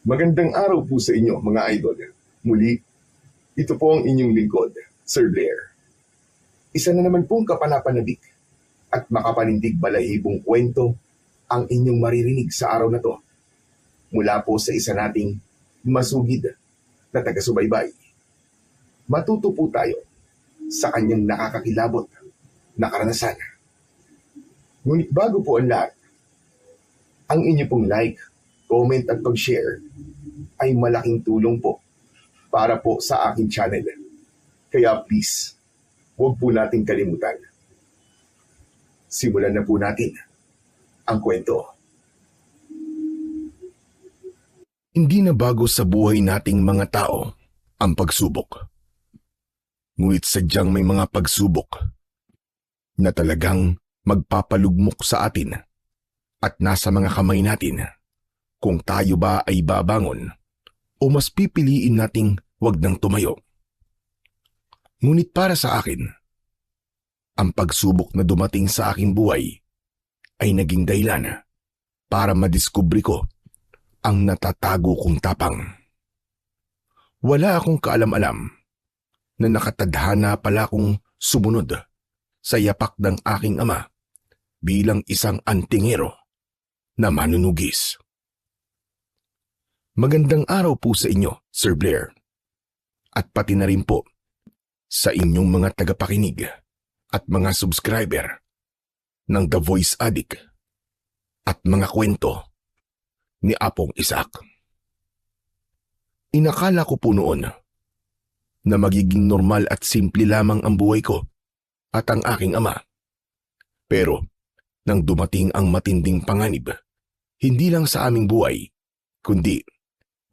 Magandang araw po sa inyo, mga idol. Muli, ito po ang inyong lingkod, Sir Blair. Isa na naman pong kapanapanabik at makapanindig balahibong kwento ang inyong maririnig sa araw na to. Mula po sa isa nating masugid na taga-subaybay. Matuto po tayo sa kanyang nakakakilabot na karanasan. Ngunit bago po ang lahat, ang inyo pong like, comment at pag-share ay malaking tulong po para po sa aking channel. Kaya please, huwag po natin kalimutan. Simulan na po natin ang kwento. Hindi na bago sa buhay nating mga tao ang pagsubok. Ngunit sadyang may mga pagsubok na talagang magpapalugmok sa atin at nasa mga kamay natin kung tayo ba ay babangon o mas pipiliin nating wag nang tumayo. Ngunit para sa akin, ang pagsubok na dumating sa aking buhay ay naging dahilan para madiskubre ko ang natatago kong tapang. Wala akong kaalam-alam na nakatadhana pala kong sumunod sa yapak ng aking ama bilang isang antingero na manunugis. Magandang araw po sa inyo, Sir Blair. At pati na rin po sa inyong mga tagapakinig at mga subscriber ng The Voice Addict at mga kwento ni Apong Isaac. Inakala ko po noon na magiging normal at simple lamang ang buhay ko at ang aking ama. Pero nang dumating ang matinding panganib, hindi lang sa aming buhay, kundi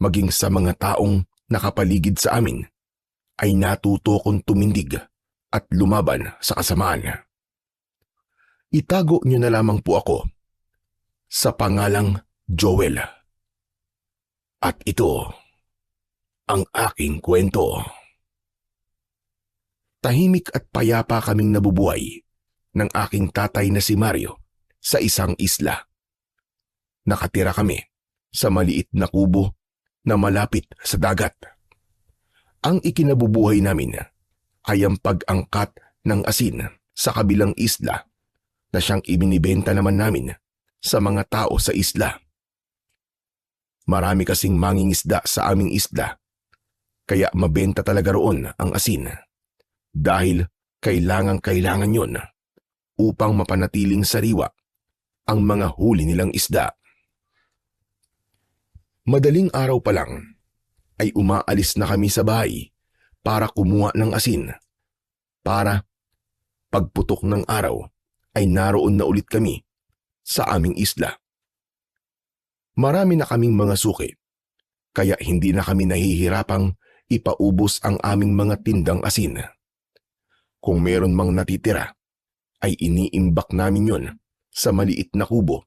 maging sa mga taong nakapaligid sa amin, ay natuto kong tumindig at lumaban sa kasamaan. Itago niyo na lamang po ako sa pangalang Joel. At ito ang aking kwento. Tahimik at payapa kaming nabubuhay ng aking tatay na si Mario sa isang isla. Nakatira kami sa maliit na kubo na malapit sa dagat. Ang ikinabubuhay namin ay ang pag-angkat ng asin sa kabilang isla na siyang ibinibenta naman namin sa mga tao sa isla. Marami kasing mangingisda sa aming isla, kaya mabenta talaga roon ang asin dahil kailangan yon upang mapanatiling sariwa ang mga huli nilang isda. Madaling araw pa lang ay umaalis na kami sa bahay para kumuha ng asin para pagputok ng araw ay naroon na ulit kami sa aming isla. Marami na kaming mga suki kaya hindi na kami nahihirapang ipaubos ang aming mga tindang asin. Kung meron mang natitira ay iniimbak namin yon sa maliit na kubo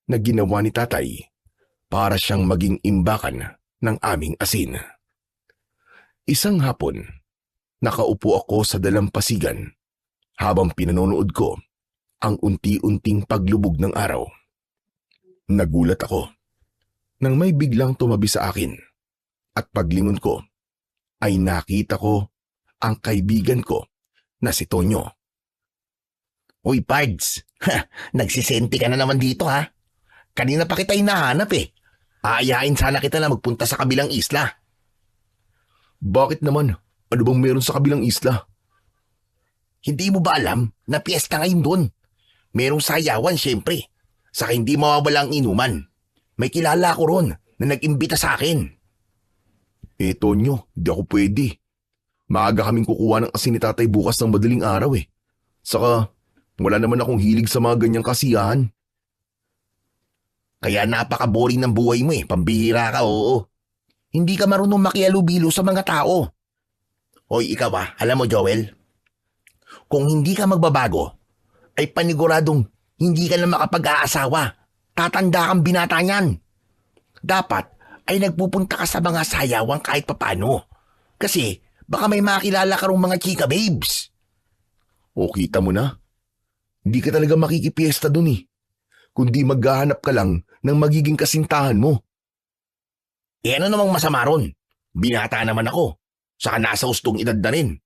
na ginawa ni tatay para siyang maging imbakan ng aming asin. Isang hapon, nakaupo ako sa dalampasigan habang pinanonood ko ang unti-unting paglubog ng araw. Nagulat ako nang may biglang tumabi sa akin at paglingon ko ay nakita ko ang kaibigan ko na si Tonyo. Uy, Pards, nagsisenti ka na naman dito ha? Kanina pa kita hinahanap eh. Aayain sana kita na magpunta sa kabilang isla. Bakit naman? Ano bang meron sa kabilang isla? Hindi mo ba alam na piyesta ngayon doon? Merong sayawan syempre. Saka hindi mawawala ang inuman. May kilala ko ron na nag-imbita sa akin. Tonyo, di ako pwede. Maaga kaming kukuha ng asin ni tatay bukas ng madaling araw eh. Saka wala naman akong hilig sa mga ganyang kasiyahan. Kaya napaka-boring ng buhay mo eh. Pambihira ka, oo. Hindi ka marunong makialubilo sa mga tao. Hoy, ikaw alam mo Joel, kung hindi ka magbabago, ay paniguradong hindi ka na makapag-aasawa. Tatanda kang binata niyan. Dapat ay nagpupunta ka sa mga sayawang kahit papano. Kasi baka may makilala ka rong mga chika babes. O kita mo na, hindi ka talaga makikipiesta dun eh. Kundi maghahanap ka lang ng magiging kasintahan mo. Ano namang masama ron? Binata naman ako. Saka nasa hustong edad na rin.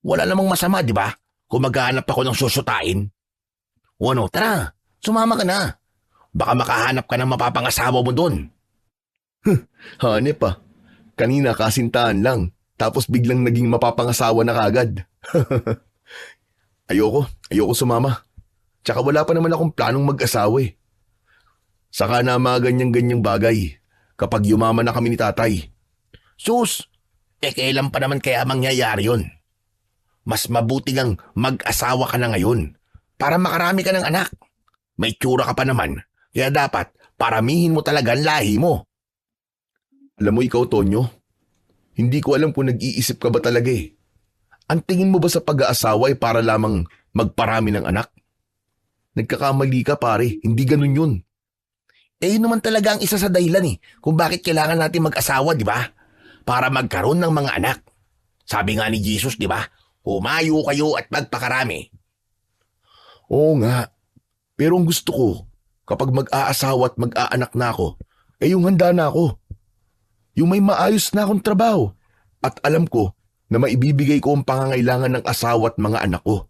Wala namang masama, di ba? Kung maghahanap ako ng susutain. O ano, tara, sumama ka na. Baka makahanap ka ng mapapangasawa mo doon. Hanep pa. Kanina kasintahan lang, tapos biglang naging mapapangasawa na kagad. Ayoko sumama. Tsaka wala pa naman akong planong mag-asawa eh. Saka na mga ganyang-ganyang bagay kapag yumaman na kami ni tatay. Sus, kailan pa naman kaya mangyayari yun? Mas mabuti ngang mag-asawa ka na ngayon para makarami ka ng anak. May tsura ka pa naman, kaya dapat paramihin mo talaga ang lahi mo. Alam mo ikaw, Tonyo, hindi ko alam kung nag-iisip ka ba talaga eh. Ang tingin mo ba sa pag-aasawa ay para lamang magparami ng anak? Nagkakamali ka pare, hindi ganun yun. Yun naman talaga ang isa sa dahilan kung bakit kailangan natin mag-asawa, di ba? Para magkaroon ng mga anak. Sabi nga ni Jesus, di ba? Humayo kayo at magpakarami. Oo nga, pero ang gusto ko, kapag mag-aasawa at mag-aanak na ako, yung handa na ako. Yung may maayos na akong trabaho at alam ko na maibibigay ko ang pangangailangan ng asawa at mga anak ko.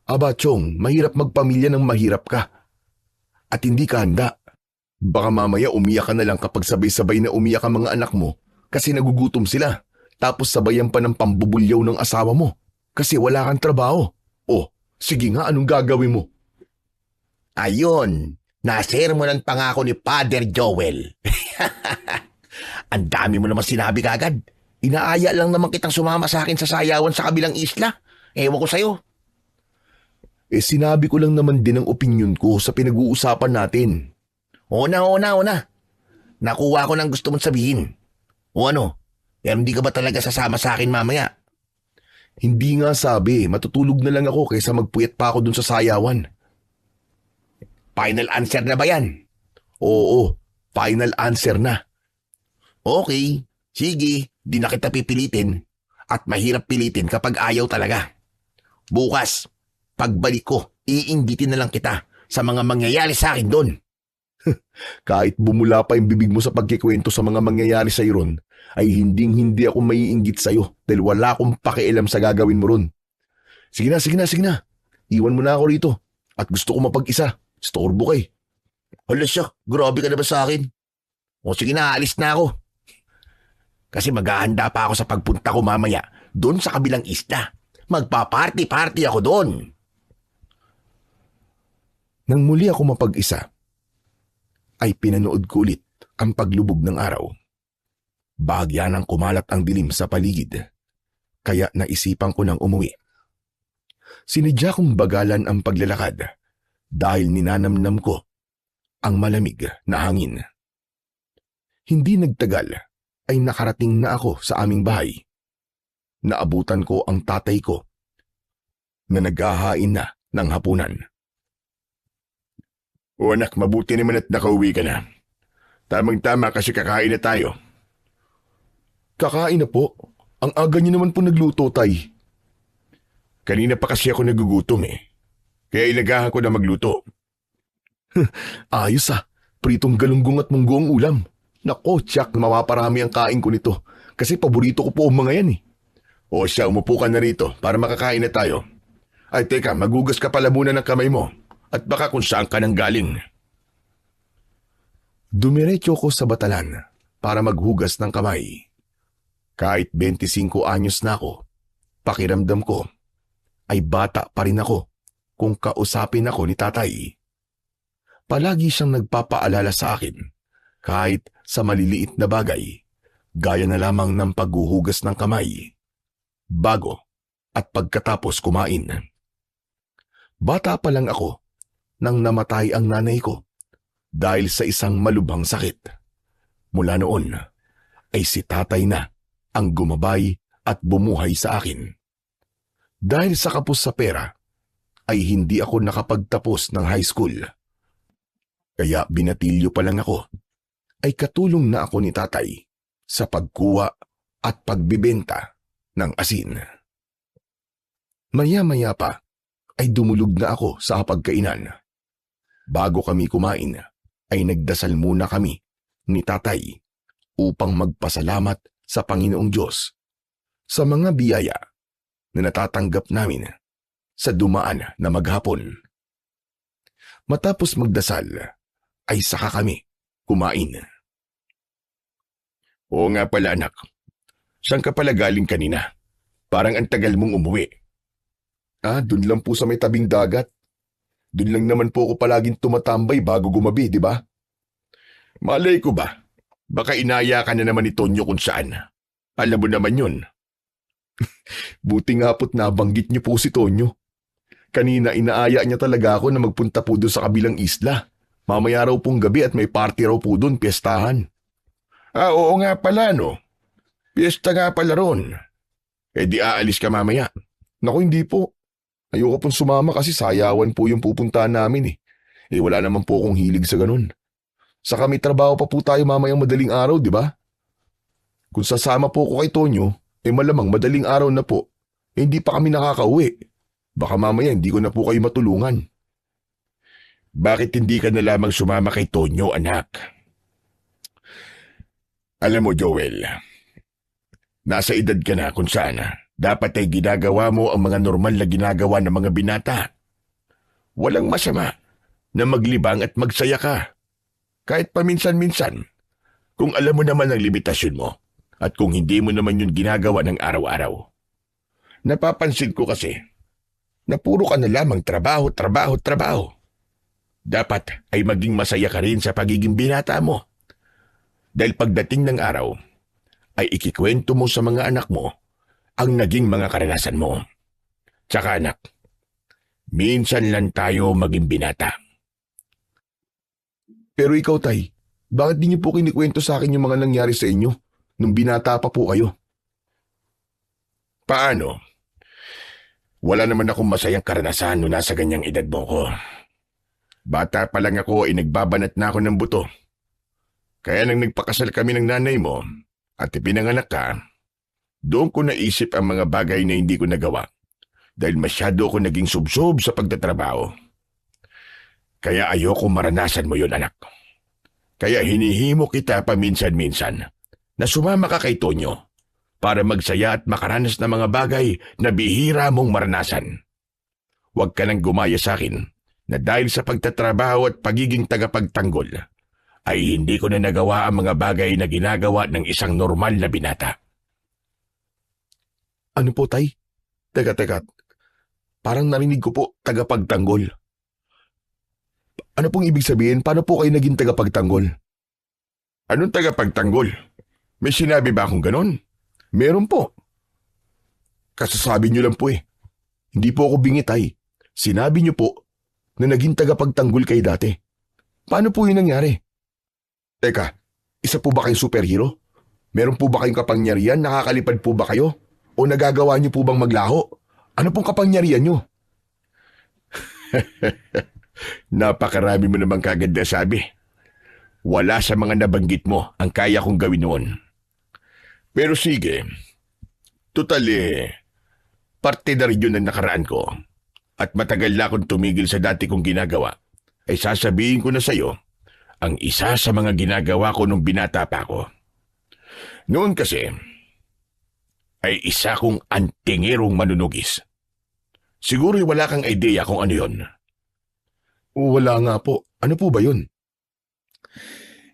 Aba, Chong, mahirap magpamilya ng mahirap ka. At hindi ka handa. Baka mamaya umiyak ka na lang kapag sabay-sabay na umiyak ang mga anak mo kasi nagugutom sila. Tapos sabayan pa ng pambubulyaw ng asawa mo kasi wala kang trabaho. Oh, sige nga, anong gagawin mo? Ayun, nasermonan pa nga ako ni Father Joel. Ang dami mo naman sinabi kagad. Inaaya lang naman kitang sumama sa akin sa sayawan sa kabilang isla. Ewan ko sa'yo. Sinabi ko lang naman din ang opinyon ko sa pinag-uusapan natin. Una. Nakuha ko ng gusto mong sabihin. O ano, pero hindi ka ba talaga sasama sa akin mamaya? Hindi nga sabi, matutulog na lang ako kaysa magpuyat pa ako dun sa sayawan. Final answer na ba yan? Oo, final answer na. Okay, sige, di na kita pipilitin at mahirap pilitin kapag ayaw talaga. Bukas, pagbalik ko, iinggitin na lang kita sa mga mangyayari sa akin doon. Kahit bumula pa yung bibig mo sa pagkikwento sa mga mangyayari sa ron, ay hindi ako maiinggit sa'yo dahil wala akong pakialam sa gagawin mo ron. Sige na. Iwan mo na ako rito at gusto ko mapag-isa. Storbo kay. Hala siya, grabe ka na ba sa akin? O sige na, alis na ako. Kasi maghahanda pa ako sa pagpunta ko mamaya doon sa kabilang isla. Magpa-party ako doon. Nang muli ako mapag-isa, ay pinanood ko ulit ang paglubog ng araw. Bahagya nang kumalat ang dilim sa paligid, kaya naisipan ko nang umuwi. Sinadya kong bagalan ang paglalakad dahil ninanamnam ko ang malamig na hangin. Hindi nagtagal ay nakarating na ako sa aming bahay. Naabutan ko ang tatay ko na naghahain na ng hapunan. O anak, mabuti naman at nakauwi ka na. Tamang-tama kasi kakain na tayo. Kakain na po? Ang aga niyo naman po nagluto, tay. Kanina pa kasi ako nagugutom eh. Kaya ilagahan ko na magluto. Ayos pritong galunggong at munggo ang ulam. Nako, tiyak, mapaparami ang kain ko nito. Kasi paborito ko po ang mga yan eh. O siya, umupo ka na rito para makakain na tayo. Ay teka, magugas ka pala muna ng kamay mo. At baka kung saan ka nang galing. Dumiretso ko sa batalan para maghugas ng kamay. Kahit 25 anyos na ako, pakiramdam ko ay bata pa rin ako kung kausapin ako ni tatay. Palagi siyang nagpapaalala sa akin kahit sa maliliit na bagay, gaya na lamang ng paghuhugas ng kamay, bago at pagkatapos kumain. Bata pa lang ako nang namatay ang nanay ko dahil sa isang malubhang sakit. Mula noon ay si tatay na ang gumabay at bumuhay sa akin. Dahil sa kapos sa pera ay hindi ako nakapagtapos ng high school. Kaya binatilyo pa lang ako ay katulong na ako ni tatay sa pagkuha at pagbibenta ng asin. Maya-maya pa ay dumulog na ako sa hapagkainan. Bago kami kumain, ay nagdasal muna kami ni tatay upang magpasalamat sa Panginoong Diyos sa mga biyaya na natatanggap namin sa dumaan na maghapon. Matapos magdasal, ay saka kami kumain. Oo nga pala anak, saan ka pala galing kanina? Parang ang tagal mong umuwi. Dun lang po sa may tabing dagat. Dun lang naman po ako palaging tumatambay bago gumabi, di ba? Malay ko ba? Baka inaya ka na naman ni Tonyo kung saan. Alam mo naman yun. Buti nga po't nabanggit niyo po si Tonyo. Kanina inaaya niya talaga ako na magpunta po doon sa kabilang isla. Mamaya raw pong gabi at may party raw po doon, piyestahan. Oo nga pala no. Piyesta nga pala ron. Di aalis ka mamaya. Naku hindi po. Ayoko pong sumama kasi sayawan po yung pupuntahan namin eh. Wala naman po akong hilig sa ganun. Saka may trabaho pa po tayo mamayang madaling araw, di ba? Kung sasama po ko kay Tonyo, malamang madaling araw na po. Hindi pa kami nakakauwi. Baka mamaya hindi ko na po kayo matulungan. Bakit hindi ka na lamang sumama kay Tonyo, anak? Alam mo, Joel, nasa edad ka na kung saan dapat ay ginagawa mo ang mga normal na ginagawa ng mga binata. Walang masama na maglibang at magsaya ka. Kahit paminsan-minsan, kung alam mo naman ang limitasyon mo at kung hindi mo naman yun ginagawa ng araw-araw. Napapansin ko kasi na puro ka na lamang trabaho, trabaho, trabaho. Dapat ay maging masaya ka rin sa pagiging binata mo. Dahil pagdating ng araw, ay ikikwento mo sa mga anak mo ang naging mga karanasan mo. Tsaka anak, minsan lang tayo maging binata. Pero ikaw, Tay, bakit di niyo po kinikwento sa akin yung mga nangyari sa inyo nung binata pa po kayo? Paano? Wala naman akong masayang karanasan nung nasa ganyang edad mo ko. Bata pa lang ako ay nagbabanat na ako ng buto. Kaya nang nagpakasal kami ng nanay mo at ipinanganak ka, doon ko naisip ang mga bagay na hindi ko nagawa dahil masyado ako naging subsob sa pagtatrabaho. Kaya ayoko maranasan mo yun, anak. Kaya hinihimo kita paminsan-minsan na sumama ka kay Tonyo para magsaya at makaranas ng mga bagay na bihira mong maranasan. Huwag ka nang gumaya sa akin na dahil sa pagtatrabaho at pagiging tagapagtanggol, ay hindi ko na nagawa ang mga bagay na ginagawa ng isang normal na binata. Ano po, Tay? Teka. Parang narinig ko po tagapagtanggol. Ano pong ibig sabihin? Paano po kayo naging tagapagtanggol? Anong tagapagtanggol? May sinabi ba akong ganon? Meron po. Kasasabi niyo lang po eh. Hindi po ako bingi, Tay. Sinabi niyo po na naging tagapagtanggol kayo dati. Paano po yun nangyari? Teka, isa po ba kayong superhero? Meron po ba kayong kapangyarihan? Nakakalipad po ba kayo? O nagagawa niyo po bang maglaho? Ano pong kapangyarihan niyo? Napakarami mo namang kagad na sabi. Wala sa mga nabanggit mo ang kaya kong gawin noon. Pero sige, totally, parte na rin yun ang nakaraan ko. At matagal na akong tumigil sa dati kong ginagawa. Ay sasabihin ko na sa'yo ang isa sa mga ginagawa ko nung binata pa ako. Noon kasi, ay isa kong antingerong manunugis. Siguro wala kang idea kung ano yun. Wala nga po. Ano po ba yun?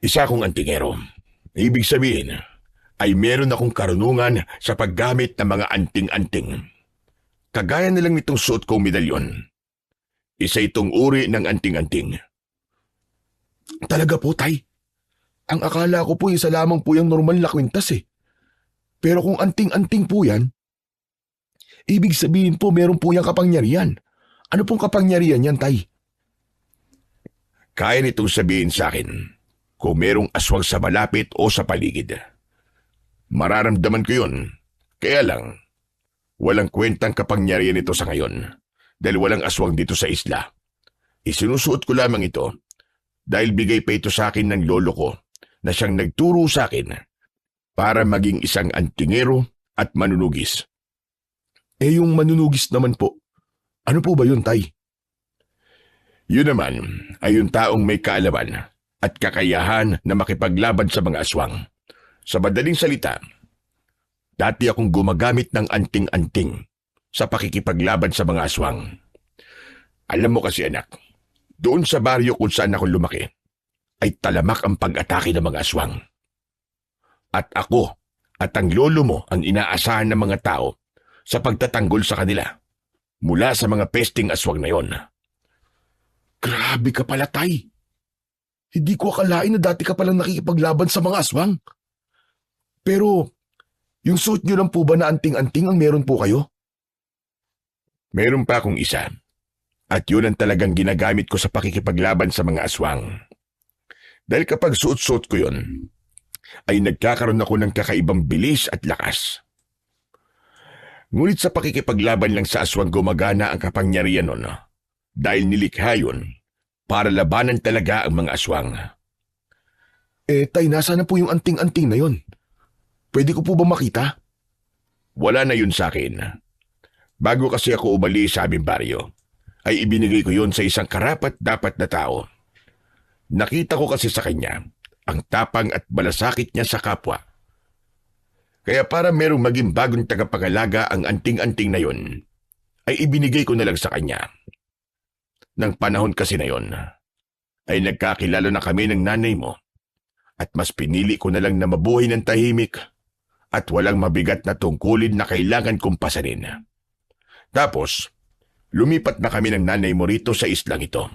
Isa akong antingero. Ibig sabihin, ay meron akong karunungan sa paggamit ng mga anting-anting. Kagaya na lang nitong suot kong medalyon. Isa itong uri ng anting-anting. Talaga po, Tay? Ang akala ko po isa lamang po yung normal na kwintas eh. Pero kung anting-anting po yan, ibig sabihin po meron po yung kapangyarihan. Ano pong kapangyarihan yan, Tay? Kaya nitong sabihin sa akin kung merong aswang sa malapit o sa paligid. Mararamdaman ko yun. Kaya lang, walang kwentang kapangyarihan ito sa ngayon dahil walang aswang dito sa isla. Isinusuot ko lamang ito dahil bigay pa ito sa akin ng lolo ko na siyang nagturo sa akin para maging isang antingero at manunugis. Yung manunugis naman po, ano po ba yun, Tay? Yun naman ay yung taong may kaalaman at kakayahan na makipaglaban sa mga aswang. Sa madaling salita, dati akong gumagamit ng anting-anting sa pakikipaglaban sa mga aswang. Alam mo kasi anak, doon sa baryo kung saan ako lumaki, ay talamak ang pag-atake ng mga aswang. At ako at ang lolo mo ang inaasahan ng mga tao sa pagtatanggol sa kanila mula sa mga pesting aswang na yon. Grabe ka pala, Tay. Hindi ko akalain na dati ka palang nakikipaglaban sa mga aswang. Pero, yung suit nyo lang po ba na anting-anting ang meron po kayo? Meron pa akong isa. At yun ang talagang ginagamit ko sa pakikipaglaban sa mga aswang. Dahil kapag suot-suot ko yun, ay nagkakaroon ako ng kakaibang bilis at lakas. Ngunit sa pakikipaglaban lang sa aswang gumagana ang kapangyarihan nun, dahil nilikha yun para labanan talaga ang mga aswang. Tay, nasa na po yung anting-anting na yun? Pwede ko po ba makita? Wala na yun sa akin. Bago kasi ako umalis sa aming baryo, ay ibinigay ko yun sa isang karapat-dapat na tao. Nakita ko kasi sa kanya ang tapang at balasakit niya sa kapwa. Kaya para merong maging bagong tagapangalaga ang anting-anting na yun, ay ibinigay ko na lang sa kanya. Nang panahon kasi na yun, ay nagkakilala na kami ng nanay mo at mas pinili ko na lang na mabuhay ng tahimik at walang mabigat na tungkulin na kailangan kong pasanin. Tapos, lumipat na kami ng nanay mo rito sa islang ito.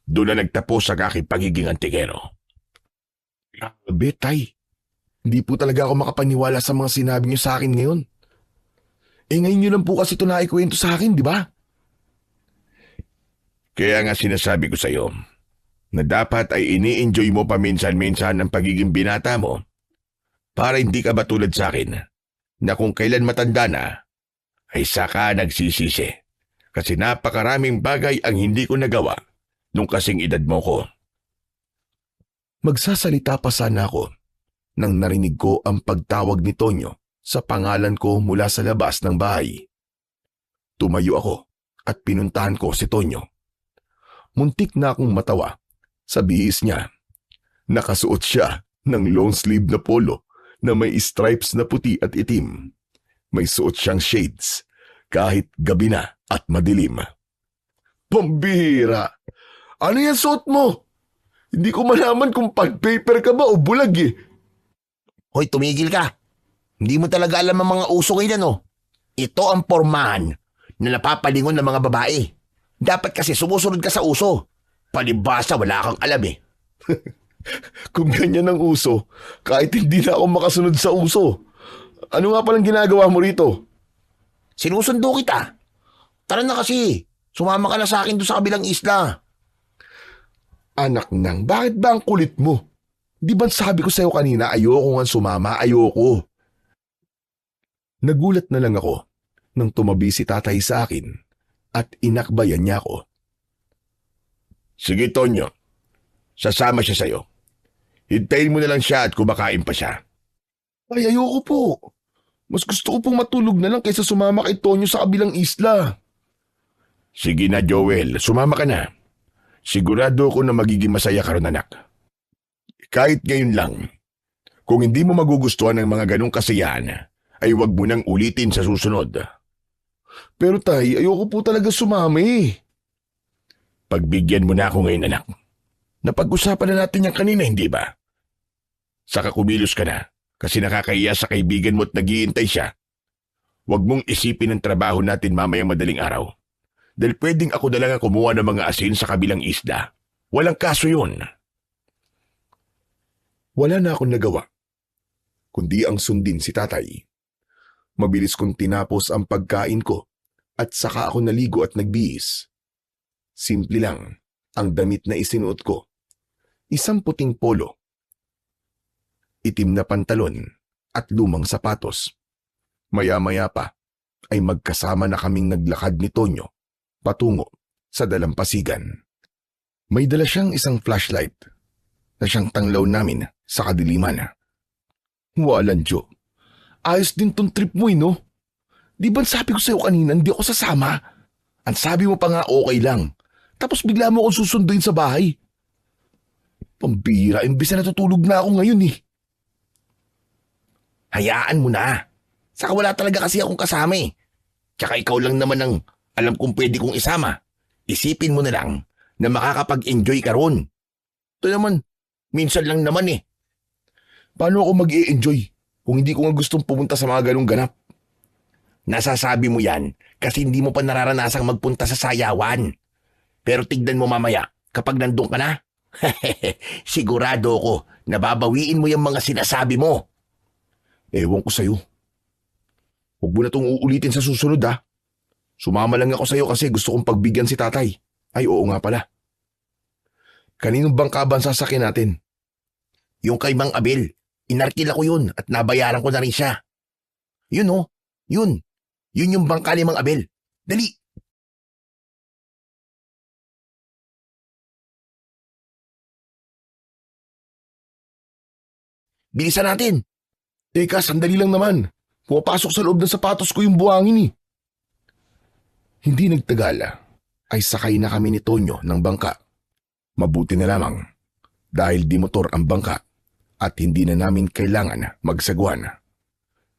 Doon na nagtapos ang aking pagiging antigero. Grabe, Tay. Hindi po talaga ako makapaniwala sa mga sinabi niyo sa akin ngayon. Ngayon niyo lang po kasi ito naikwento sa akin, di ba? Kaya nga sinasabi ko sa iyo na dapat ay ini-enjoy mo paminsan-minsan ang pagiging binata mo para hindi ka ba tulad sa akin na kung kailan matanda na ay saka nagsisisi kasi napakaraming bagay ang hindi ko nagawa nung kasing edad mo ko. Magsasalita pa sana ako nang narinig ko ang pagtawag ni Tonyo sa pangalan ko mula sa labas ng bahay. Tumayo ako at pinuntahan ko si Tonyo. Muntik na akong matawa sa bihis niya. Nakasuot siya ng long sleeve na polo na may stripes na puti at itim. May suot siyang shades kahit gabi na at madilim. Pambihira! Ano yan suot mo? Hindi ko malaman kung pag-paper ka ba o bulag eh. Hoy, tumigil ka. Hindi mo talaga alam ang mga uso ngayon, no? Ito ang pormahan na napapalingon ng mga babae. Dapat kasi sumusunod ka sa uso. Palibhasa, wala kang alam eh. Kung ganyan ang uso, kahit hindi na ako makasunod sa uso. Ano nga palang ginagawa mo rito? Sinusundo kita. Tara na kasi. Sumama ka na sa akin doon sa kabilang isla. Anak nang, bakit ba ang kulit mo? Di ba sabi ko sa'yo kanina ayoko nga sumama, ayoko. Nagulat na lang ako nang tumabi si tatay sa akin at inakbayan niya ako. Sige Tonyo, sasama siya sa'yo. Hintayin mo na lang siya at kumakain pa siya. Ay, ayoko po. Mas gusto ko pong matulog na lang kaysa sumama kay Tonyo sa kabilang isla. Sige na Joel, sumama ka na. Sigurado ako na magiging masaya ka ron anak. Kahit ngayon lang, kung hindi mo magugustuhan ng mga ganong kasiyahan, ay huwag mo nang ulitin sa susunod. Pero tay, ayoko po talaga sumami. Pagbigyan mo na ako ngayon anak. Napag-usapan na natin yan kanina, hindi ba? Saka kumilos ka na kasi nakakaiya sa kaibigan mo at naghihintay siya. Huwag mong isipin ang trabaho natin mamayang madaling araw. Dahil pwedeng ako na lang ang kumuha ng mga asin sa kabilang isla. Walang kaso yun. Wala na akong nagawa, kundi ang sundin si tatay. Mabilis kong tinapos ang pagkain ko at saka ako naligo at nagbihis. Simple lang ang damit na isinuot ko. Isang puting polo, itim na pantalon at lumang sapatos. Maya-maya pa ay magkasama na kaming naglakad ni Tonyo patungo sa dalampasigan. May dala siyang isang flashlight na siyang tanglaw namin sa kadiliman. Walang Diyo. Ayos din tong trip mo no? Di ba sabi ko sa'yo kanina hindi ako sasama? Ang sabi mo pa nga okay lang. Tapos bigla mo akong susunduin sa bahay. Pambira, imbis na natutulog na ako ngayon eh. Hayaan mo na. Saka wala talaga kasi akong kasama eh. Tsaka ikaw lang naman ang alam kong pwede kong isama. Isipin mo na lang na makakapag-enjoy ka ron. Ito naman, minsan lang naman eh. Paano ako mag-i-enjoy kung hindi ko nga gustong pumunta sa mga ganong ganap? Nasasabi mo yan kasi hindi mo pa nararanasang magpunta sa sayawan. Pero tignan mo mamaya kapag nandun ka na. Sigurado ako na babawiin mo yung mga sinasabi mo. Ewan ko sa'yo. Huwag mo na itong uulitin sa susunod ha. Sumama lang ako sa'yo kasi gusto kong pagbigyan si tatay. Ay oo nga pala. Kaninong bangka ba ang sasakyan natin? Yung kay Mang Abel, inarkila ko yun at nabayaran ko na rin siya. Yun oh, yun. Yun yung bangka ni Mang Abel. Dali! Bilisan natin! Teka, sandali lang naman. Pumapasok sa loob ng sapatos ko yung buhangin eh. Hindi nagtagal ay sakay na kami ni Tonyo ng bangka. Mabuti na lamang dahil di motor ang bangka at hindi na namin kailangan magsagwan.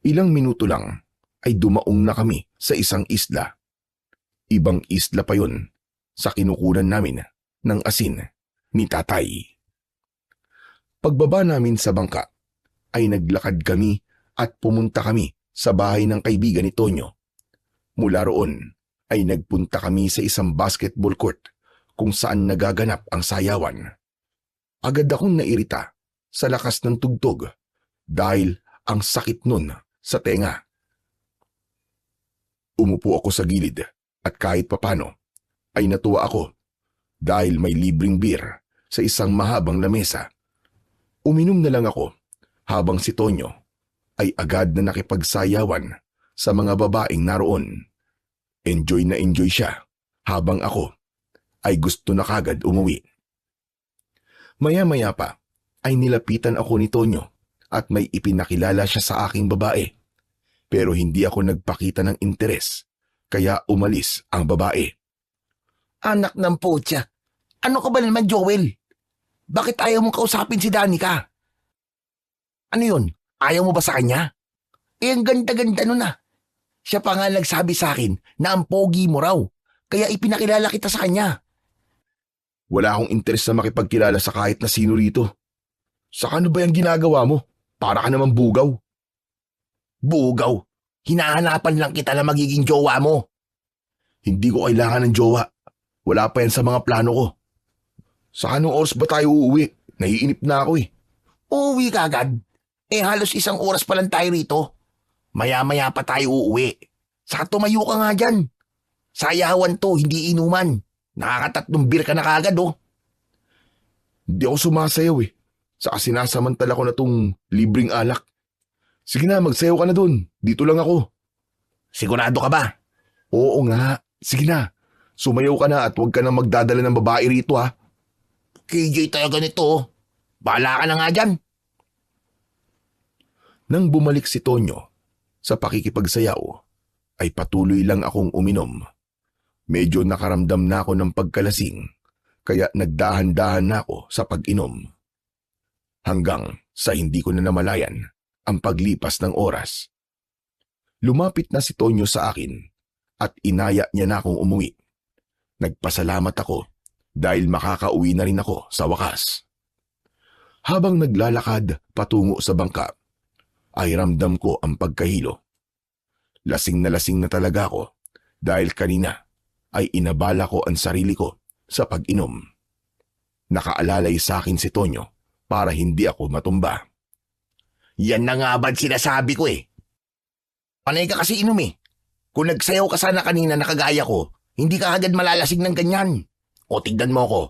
Ilang minuto lang ay dumaong na kami sa isang isla. Ibang isla pa yun sa kinukunan namin ng asin ni tatay. Pagbaba namin sa bangka ay naglakad kami at pumunta kami sa bahay ng kaibigan ni Tonyo. Mula roon ay nagpunta kami sa isang basketball court kung saan nagaganap ang sayawan. Agad akong nairita sa lakas ng tugtog dahil ang sakit nun sa tenga. Umupo ako sa gilid at kahit papano ay natuwa ako dahil may libreng beer sa isang mahabang lamesa. Uminom na lang ako habang si Tonyo ay agad na nakipagsayawan sa mga babaeng naroon. Enjoy na enjoy siya habang ako ay gusto na kagad umuwi. Maya-maya pa ay nilapitan ako ni Tonyo at may ipinakilala siya sa aking babae. Pero hindi ako nagpakita ng interes kaya umalis ang babae. Anak ng putya, ano ka ba naman Joel? Bakit ayaw mong kausapin si Danica? Ano yun? Ayaw mo ba sa kanya? Eh ang ganda-ganda nun ah. Siya pa nga nagsabi sa akin na ang pogi mo raw, kaya ipinakilala kita sa kanya. Wala akong interes na makipagkilala sa kahit na sino rito. Saka ano ba yung ginagawa mo? Para ka naman bugaw. Bugaw, hinahanapan lang kita na magiging jowa mo. Hindi ko kailangan ng jowa. Wala pa yan sa mga plano ko. Saka anong oras ba tayo uuwi? Naiinip na ako eh. Uuwi ka agad? Eh halos 1 oras pa lang tayo rito. Maya-maya pa tayo uuwi. Saka tumayo ka nga dyan. Sayawan to, hindi inuman. Nakaka3 beer ka na kagad oh. Hindi ako sumasayaw eh. Saka sinasamantala ko na tong libreng alak. Sige na, magsayaw ka na dun. Dito lang ako. Sigurado ka ba? Oo nga. Sige na. Sumayaw ka na at huwag ka na magdadala ng babae rito ha. KJ talaga nito oh. Bahala ka na nga dyan. Nang bumalik si Tonyo sa pakikipagsayaw, ay patuloy lang akong uminom. Medyo nakaramdam na ako ng pagkalasing, kaya nagdahan-dahan na ako sa pag-inom. Hanggang sa hindi ko na namalayan ang paglipas ng oras. Lumapit na si Tonyo sa akin at inaya niya na akong umuwi. Nagpasalamat ako dahil makakauwi na rin ako sa wakas. Habang naglalakad patungo sa bangka, ay ramdam ko ang pagkahilo. Lasing na talaga ako dahil kanina ay inabala ko ang sarili ko sa pag-inom. Nakaalalay sa akin si Tonyo para hindi ako matumba. Yan na nga ba't sinasabi ko eh. Panay ka kasi inom eh. Kung nagsayaw ka sana kanina na kagaya ko, hindi ka agad malalasing ng ganyan. O tignan mo ko,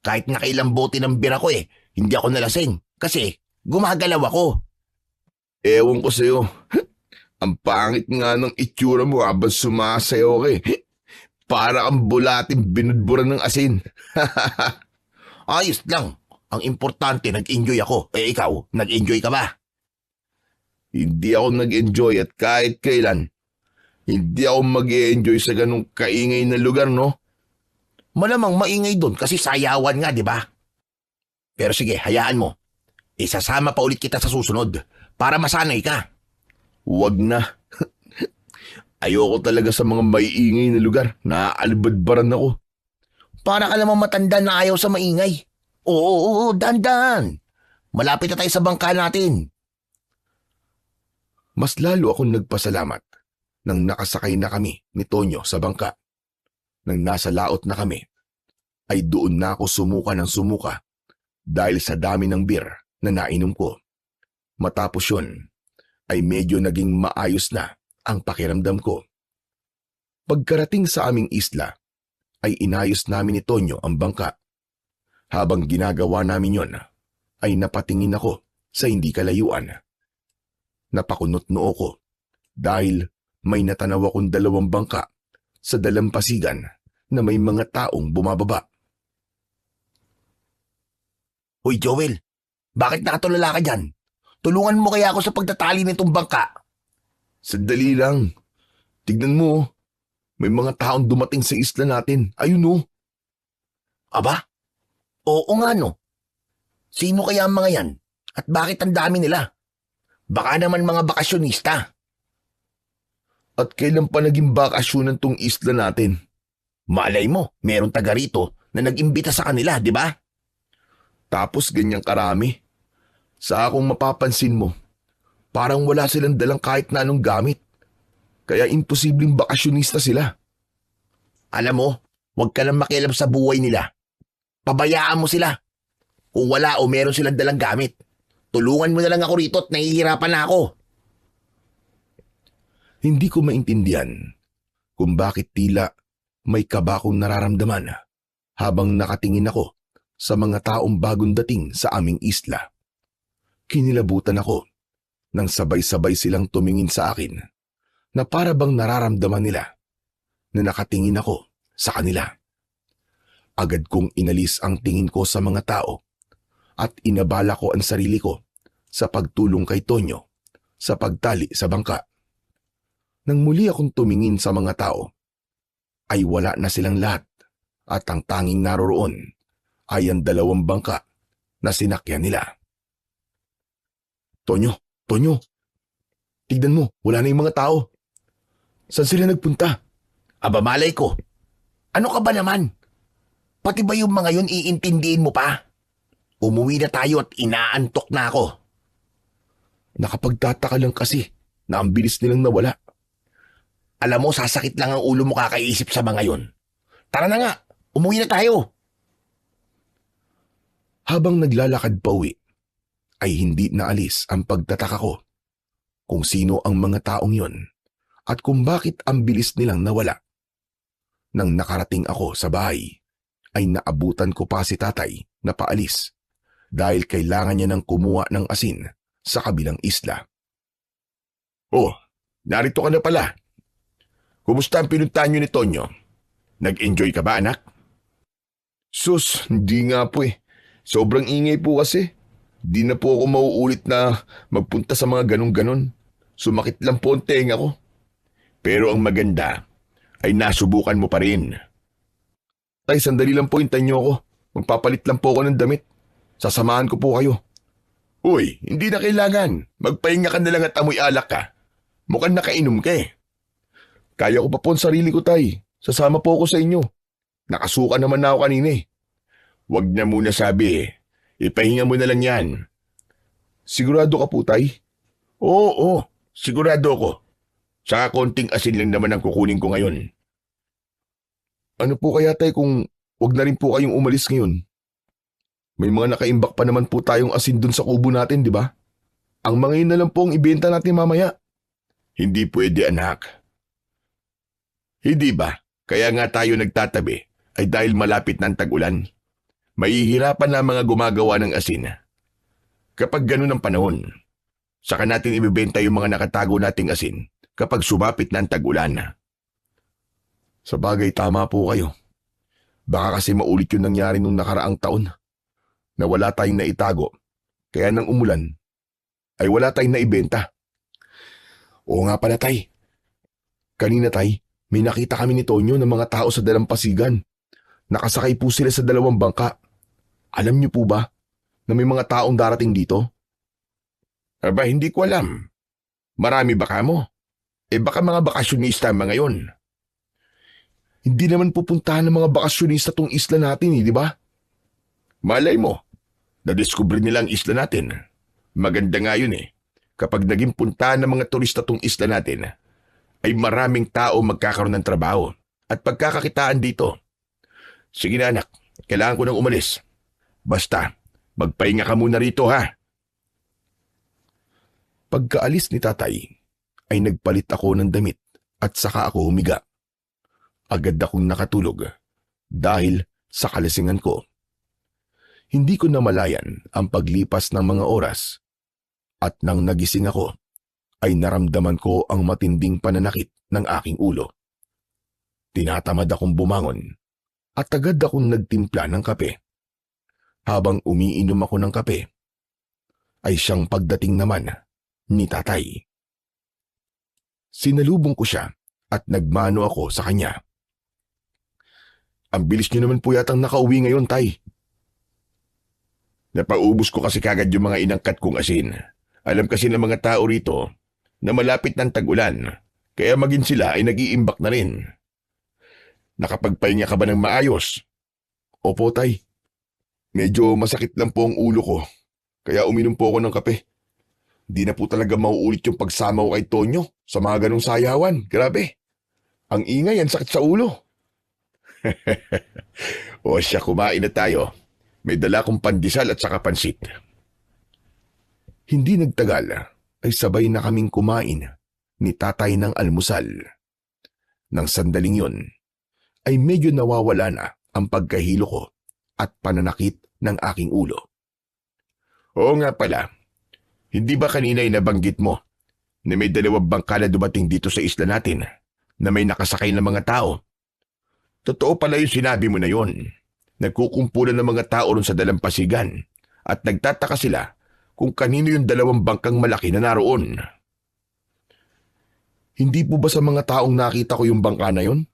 kahit nakailang bote ng bira ko eh, hindi ako nalasing kasi gumagalaw ako. Ewan ko sa'yo. Ang pangit nga ng itsura mo habang sumasayaw ka eh. Para kang bulating binudburan ng asin. Ayos lang. Ang importante, nag-enjoy ako. Eh ikaw, nag-enjoy ka ba? Hindi ako nag-enjoy at kahit kailan, hindi ako mag-enjoy sa ganung kaingay na lugar, no? Malamang maingay doon kasi sayawan nga, di ba? Pero sige, hayaan mo. Isasama pa ulit kita sa susunod para masanay ka. Wag na. Ayoko talaga sa mga maiingay na lugar. Naaalibadbaran ako. Para ka namang matanda na ayaw sa maingay. Oo, dandan. Malapit na tayo sa bangka natin. Mas lalo akong nagpasalamat nang nakasakay na kami ni Tonyo sa bangka. Nang nasa laot na kami, ay doon na ako sumuka ng sumuka dahil sa dami ng beer na nainom ko. Matapos yun, ay medyo naging maayos na ang pakiramdam ko. Pagkarating sa aming isla, ay inayos namin ni Tonyo ang bangka. Habang ginagawa namin yon, ay napatingin ako sa hindi kalayuan. Napakunot noo ko dahil may natanaw akong 2 bangka sa dalampasigan na may mga taong bumababa. Hoy Joel, bakit nakatulala ka dyan? Tulungan mo kaya ako sa pagtatali nitong bangka. Sandali lang. Tignan mo, may mga taong dumating sa isla natin. Ayun oh. Aba? Oo nga no. Sino kaya ang mga yan? At bakit ang dami nila? Baka naman mga bakasyonista. At kailan pa naging bakasyonan tong isla natin? Malay mo, meron taga rito na nag-imbita sa kanila, di ba? Tapos ganyang karami. Sa akong mapapansin mo, parang wala silang dalang kahit na anong gamit. Kaya imposibleng bakasyonista sila. Alam mo, huwag ka lang makialam sa buhay nila. Pabayaan mo sila. Kung wala o meron silang dalang gamit, tulungan mo na lang ako rito at nahihirapan na ako. Hindi ko maintindihan kung bakit tila may kaba akong nararamdaman habang nakatingin ako sa mga taong bagong dating sa aming isla. Kinilabutan ako nang sabay-sabay silang tumingin sa akin na para bang nararamdaman nila na nakatingin ako sa kanila. Agad kong inalis ang tingin ko sa mga tao at inabala ko ang sarili ko sa pagtulong kay Tonyo sa pagtali sa bangka. Nang muli akong tumingin sa mga tao, ay wala na silang lahat at ang tanging naroroon ay ang 2 bangka na sinakyan nila. Tonyo, tignan mo, wala na yung mga tao. Saan sila nagpunta? Aba malay ko. Ano ka ba naman? Pati ba yung mga yun iintindihin mo pa? Umuwi na tayo at inaantok na ako. Nakapagtataka lang kasi na ang bilis nilang nawala. Alam mo, sasakit lang ang ulo mo kakaisip sa mga yun. Tara na nga, umuwi na tayo. Habang naglalakad pa uwi, ay hindi naalis ang pagtataka ko kung sino ang mga taong yon at kung bakit ang bilis nilang nawala. Nang nakarating ako sa bahay, ay naabutan ko pa si tatay na paalis dahil kailangan niya nang kumuha ng asin sa kabilang isla. Oh, narito ka na pala. Kumusta ang pinuntahan niyo ni Tonyo? Nag-enjoy ka ba, anak? Sus, hindi nga po eh. Sobrang ingay po kasi. Di na po ako mauulit na magpunta sa mga ganon-ganon. Sumakit lang po ang tenga ko. Pero ang maganda ay nasubukan mo pa rin. Tay, sandali lang po, hintayin niyo ako. Magpapalit lang po ako ng damit. Sasamahan ko po kayo. Uy, hindi na kailangan. Magpahinga ka na lang at amoy alak ka. Mukhang nakainom ka eh. Kaya ko pa po ang sarili ko, tay. Sasama po ako sa inyo. Nakasuka naman na ako kanina eh. Huwag na muna sabi eh. Ipahinga mo na lang yan. Sigurado ka po, tay? Oo, sigurado ko. Saka konting asin lang naman ang kukunin ko ngayon. Ano po kaya, tay, kung wag na rin po kayong umalis ngayon? May mga nakaimbak pa naman po tayong asin dun sa kubo natin, di ba? Ang mga yun na lang po ang ibenta natin mamaya. Hindi pwede, anak. Hindi ba? Kaya nga tayo nagtatabi ay dahil malapit na ang tag-ulan. Mahihirapan na mga gumagawa ng asin. Kapag ganun ang panahon, saka natin ibibenta yung mga nakatago nating asin kapag sumapit na ang tag-ulan. Sa bagay, tama po kayo. Baka kasi maulit yung nangyari nung nakaraang taon na wala tayong naitago, kaya nang umulan ay wala tayong naibenta. Oo nga pala, tay. Kanina, tay, may nakita kami ni Tonyo ng mga tao sa dalampasigan. Nakasakay po sila sa 2 bangka. Alam niyo po ba na may mga taong darating dito? Aba, hindi ko alam. Marami ba kamo? Baka mga bakasyonista mga yon. Hindi naman pupuntahan ng mga bakasyonista tong isla natin di ba? Malay mo, nadiskubre nila ang isla natin. Maganda nga yun Kapag naging puntahan ng mga turista tong isla natin, ay maraming tao magkakaroon ng trabaho at pagkakakitaan dito. Sige na anak, kailangan ko nang umalis. Basta, magpahinga ka muna rito ha. Pagkaalis ni tatay, ay nagpalit ako ng damit at saka ako humiga. Agad akong nakatulog dahil sa kalasingan ko. Hindi ko namalayan ang paglipas ng mga oras at nang nagising ako ay naramdaman ko ang matinding pananakit ng aking ulo. Tinatamad akong bumangon at agad akong nagtimpla ng kape. Habang umiinom ako ng kape, ay siyang pagdating naman ni tatay. Sinalubong ko siya at nagmano ako sa kanya. Ang bilis niyo naman po yatang nakauwi ngayon, tay. Napaubos ko kasi kagad yung mga inangkat kong asin. Alam kasi ng mga tao rito na malapit ng tag-ulan, kaya maging sila ay nag-iimbak na rin. Nakapagpahinga ka ba ng maayos? Opo, tay. Medyo masakit lang po ang ulo ko, kaya uminom po ako ng kape. Di na po talaga mauulit yung pagsama ko kay Tonyo sa mga ganong sayawan. Grabe. Ang ingay, ang sakit sa ulo. O siya, kumain na tayo. May dala kong pandesal at saka pansit. Hindi nagtagal ay sabay na kaming kumain ni tatay ng almusal. Nang sandaling yon, ay medyo nawawala na ang pagkahilo ko at pananakit ng aking ulo. Oo nga pala, hindi ba kanina ay nabanggit mo na may 2 bangka na dumating dito sa isla natin na may nakasakay ng mga tao? Totoo pala yung sinabi mo na yon. Nagkukumpulan ng mga tao ron sa dalampasigan at nagtataka sila kung kanino yung 2 bangkang malaki na naroon. Hindi po ba sa mga taong nakita ko yung bangka na yon?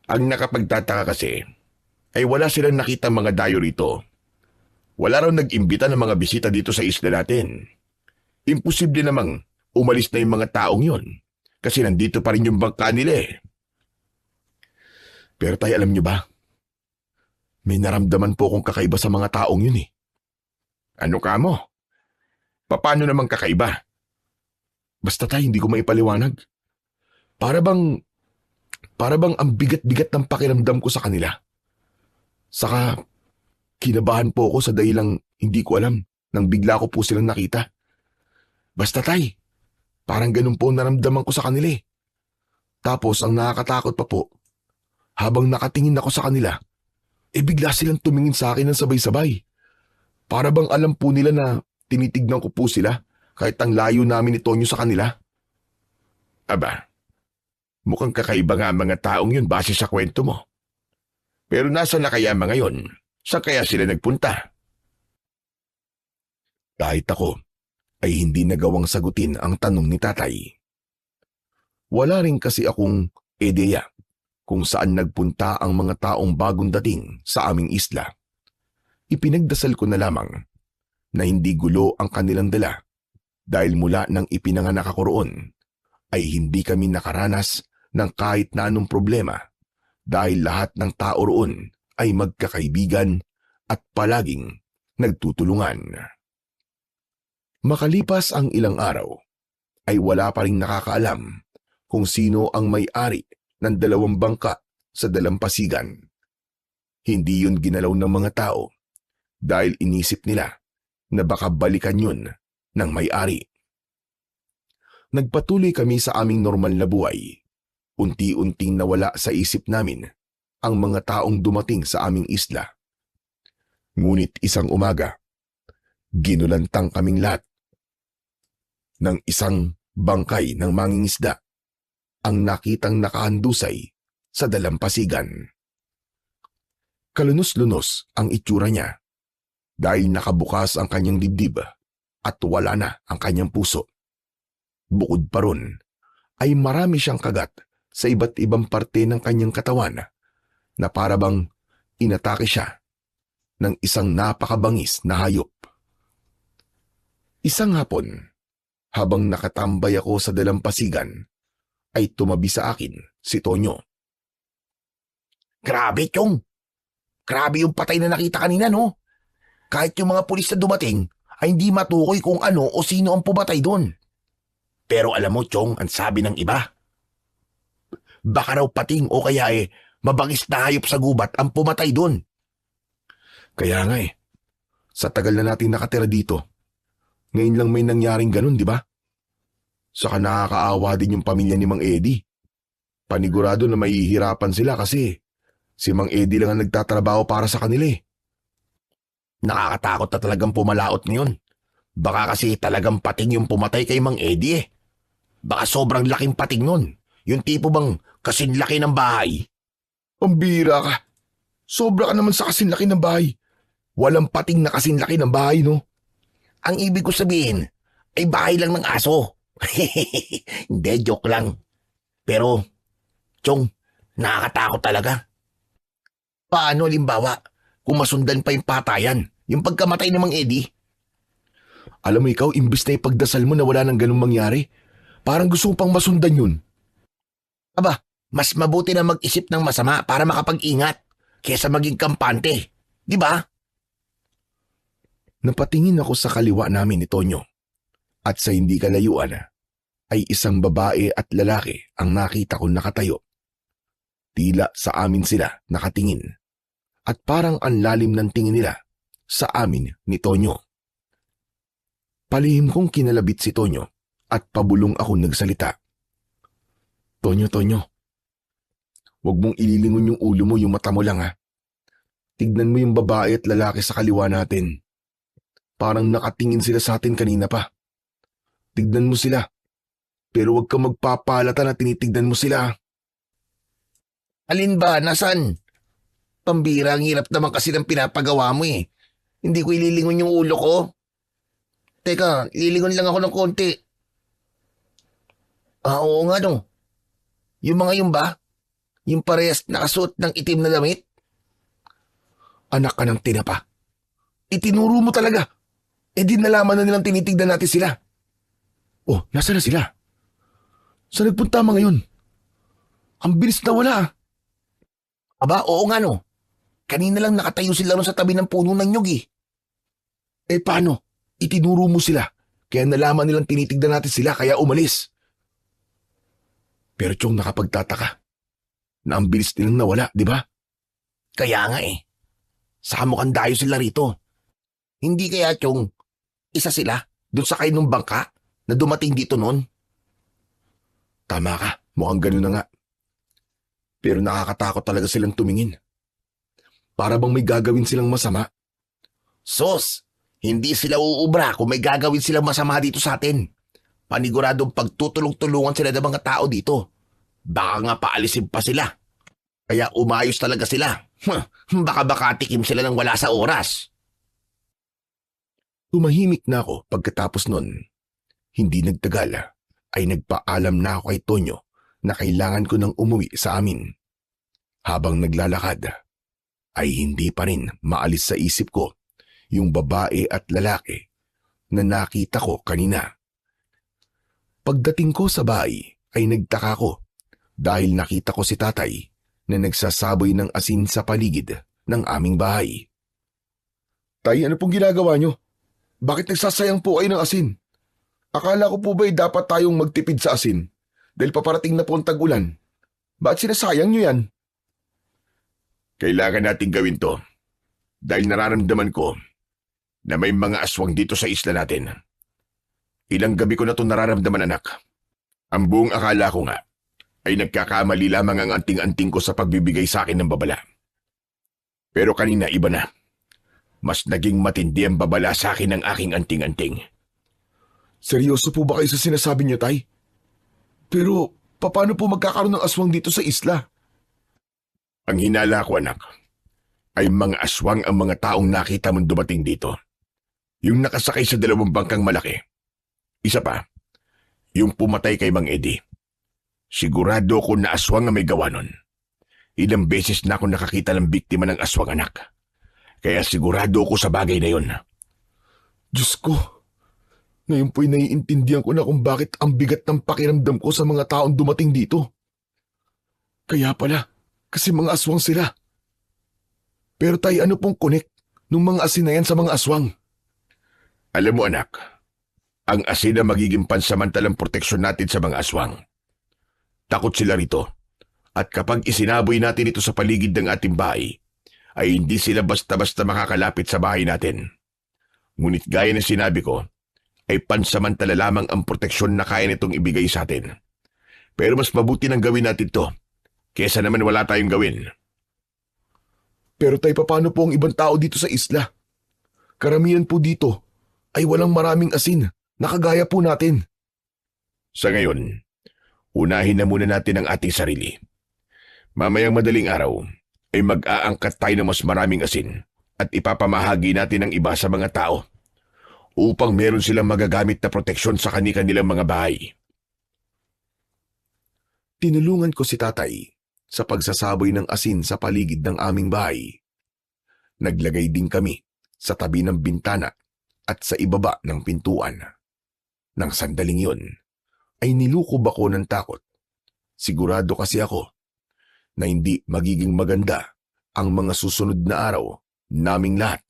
Ang nakapagtataka kasi ay wala silang nakita mga dayo rito. Wala raw nag-imbita ng mga bisita dito sa isla natin. Imposible namang umalis na yung mga taong yon kasi nandito pa rin yung bangka nila Pero tayo, alam niyo ba? May naramdaman po akong kakaiba sa mga taong yun Ano ka mo? Paano naman kakaiba? Basta tayo, hindi ko maipaliwanag. Para bang ang bigat-bigat ng pakiramdam ko sa kanila. Saka, kinabahan po ako sa dahilang hindi ko alam nang bigla ko po silang nakita. Basta tay, parang ganun po naramdaman ko sa kanila Tapos ang nakakatakot pa po, habang nakatingin ako sa kanila, bigla silang tumingin sa akin ng sabay-sabay. Para bang alam po nila na tinitignan ko po sila kahit ang layo namin ni Tonyo sa kanila. Aba, mukhang kakaiba nga ang mga taong yun base sa kwento mo. Pero nasa na kaya mga yun? Saan kaya sila nagpunta? Kahit ako ay hindi nagawang sagutin ang tanong ni tatay. Wala rin kasi akong ideya kung saan nagpunta ang mga taong bagong dating sa aming isla. Ipinagdasal ko na lamang na hindi gulo ang kanilang dala dahil mula nang ipinanganak ako roon ay hindi kami nakaranas ng kahit na anong problema dahil lahat ng tao roon ay magkakaibigan at palaging nagtutulungan. Makalipas ang ilang araw ay wala pa ring nakakaalam kung sino ang may-ari ng 2 bangka sa dalampasigan. Hindi yun ginalaw ng mga tao dahil inisip nila na baka balikan yun ng may-ari. Nagpatuloy kami sa aming normal na buhay. Unti-unting nawala sa isip namin ang mga taong dumating sa aming isla. Ngunit isang umaga, ginulantang kaming lahat ng isang bangkay ng mangingisda ang nakitang nakahandusay sa dalampasigan. Kalunos-lunos ang itsura niya dahil nakabukas ang kanyang dibdib at wala na ang kanyang puso. Bukod pa ron ay marami siyang kagat sa iba't ibang parte ng kanyang katawan na para bang inatake siya ng isang napakabangis na hayop. Isang hapon, Habang nakatambay ako sa dalampasigan, ay tumabi sa akin si Tonyo. Grabe, Chong. Grabe yung patay na nakita kanina, no? Kahit yung mga pulis na dumating ay hindi matukoy kung ano o sino ang pumatay doon. Pero alam mo, Chong, ang sabi ng iba, baka raw pating o kaya mabangis na hayop sa gubat ang pumatay doon. Kaya nga sa tagal na natin nakatira dito, ngayon lang may nangyaring ganun, di ba? Saka nakakaawa din yung pamilya ni Mang Eddie. Panigurado na mahihirapan sila kasi si Mang Eddie lang ang nagtatrabaho para sa kanila Nakakatakot na talagang pumalaot ngayon. Baka kasi talagang pating yung pumatay kay Mang Eddie Baka sobrang laking pating nun. Yung tipo bang kasinlaki ng bahay. Ang bira ka. Sobra ka naman sa kasinlaki ng bahay. Walang pating na kasinlaki ng bahay, no? Ang ibig ko sabihin ay bahay lang ng aso. Hindi, joke lang. Pero, Chong, nakakatakot talaga. Paano limbawa kung masundan pa yung patayan, yung pagkamatay ni Mang Eddie? Alam mo ikaw, imbis na ipagdasal mo na wala nang ganung mangyari, parang gusto mo pang masundan yun. Aba, mas mabuti na mag-isip ng masama para makapag-ingat kaysa maging kampante. Di ba? Napatingin ako sa kaliwa namin ni Tonyo at sa hindi kalayuan ay isang babae at lalaki ang nakita ko nakatayo. Tila sa amin sila nakatingin at parang ang lalim ng tingin nila sa amin ni Tonyo. Palihim kong kinalabit si Tonyo at pabulong ako nagsalita. Tonyo, huwag mong ililingon yung ulo mo, yung mata mo lang Tignan mo yung babae at lalaki sa kaliwa natin. Parang nakatingin sila sa atin kanina pa. Tignan mo sila. Pero huwag kang magpapalata na tinitignan mo sila. Alin ba? Nasaan? Pambira, ang hirap naman kasi ng pinapagawa mo Hindi ko ililingon yung ulo ko. Teka, ililingon lang ako ng konti. Oo nga no. Yung mga yun ba? Yung parehas nakasuot ng itim na damit? Anak ka ng tinapa. Itinuro mo talaga. Di nalaman na nilang tinitignan natin sila. Oh, nasa na sila? Saan nagpunta mga yun? Ang bilis na wala Aba, oo nga no. Kanina lang nakatayo sila ron sa tabi ng puno ng nyug Paano? Itinuro mo sila. Kaya nalaman nilang tinitignan natin sila kaya umalis. Pero Chong, nakapagtataka na ang bilis nilang nawala, di ba? Kaya nga Saka mukhang dayo sila rito. Hindi kaya, Chong, isa sila doon sa kayo ng bangka na dumating dito noon? Tama ka, mukhang ganun na nga. Pero nakakatakot talaga silang tumingin. Para bang may gagawin silang masama. Sos, hindi sila uubra kung may gagawin silang masama dito sa atin. Paniguradong pagtutulong-tulungan sila ng mga tao dito. Baka nga paalisin pa sila. Kaya umayos talaga sila. Baka tikim sila ng wala sa oras. Tumahimik na ako pagkatapos nun. Hindi nagtagal ay nagpaalam na ako kay Tonyo na kailangan ko nang umuwi sa amin. Habang naglalakad ay hindi pa rin maalis sa isip ko yung babae at lalaki na nakita ko kanina. Pagdating ko sa bahay ay nagtaka ko dahil nakita ko si tatay na nagsasaboy ng asin sa paligid ng aming bahay. Tay, ano pong ginagawa nyo? Bakit nagsasayang po kayo ng asin? Akala ko po ba'y dapat tayong magtipid sa asin dahil paparating na po ang tag-ulan? Bakit sinasayang nyo yan? Kailangan nating gawin to dahil nararamdaman ko na may mga aswang dito sa isla natin. Ilang gabi ko na ito nararamdaman, anak. Ang buong akala ko nga ay nagkakamali lamang ang anting-anting ko sa pagbibigay sa akin ng babala. Pero kanina iba na. Mas naging matindi ang babala sa akin ng aking anting-anting. Seryoso po ba kayo sa sinasabi niyo, tay? Pero paano po magkakaroon ng aswang dito sa isla? Ang hinala ko, anak, ay mga aswang ang mga taong nakita mong dumating dito. Yung nakasakay sa dalawang bangkang malaki. Isa pa, yung pumatay kay Mang Eddie. Sigurado ko na aswang ang may gawa nun. Ilang beses na ako nakakita ng biktima ng aswang, anak. Kaya sigurado ko sa bagay na yun. Diyos ko, Ngayon po'y naiintindihan ko na kung bakit ang bigat ng pakiramdam ko sa mga taong dumating dito. Kaya pala, kasi mga aswang sila. Pero tay, ano pong connect ng mga asin na yan sa mga aswang? Alam mo anak, ang asin na magiging pansamantalang proteksyon natin sa mga aswang. Takot sila rito. At kapag isinaboy natin ito sa paligid ng ating bahay, ay hindi sila basta-basta makakalapit sa bahay natin. Ngunit gaya ng sinabi ko, ay pansamantala lamang ang proteksyon na kaya nitong ibigay sa atin. Pero mas mabuti nang gawin natin to, kesa naman wala tayong gawin. Pero tay, paano po ang ibang tao dito sa isla? Karamihan po dito ay walang maraming asin, nakagaya po natin. Sa ngayon, unahin na muna natin ang ating sarili. Mamayang madaling araw ay mag-aangkat tayo ng mas maraming asin at ipapamahagi natin ang iba sa mga tao upang meron silang magagamit na proteksyon sa kanilang mga bahay. Tinulungan ko si tatay sa pagsasaboy ng asin sa paligid ng aming bahay. Naglagay din kami sa tabi ng bintana at sa ibaba ng pintuan. Nang sandaling yun, ay nilukob ako ng takot. Sigurado kasi ako na hindi magiging maganda ang mga susunod na araw naming lahat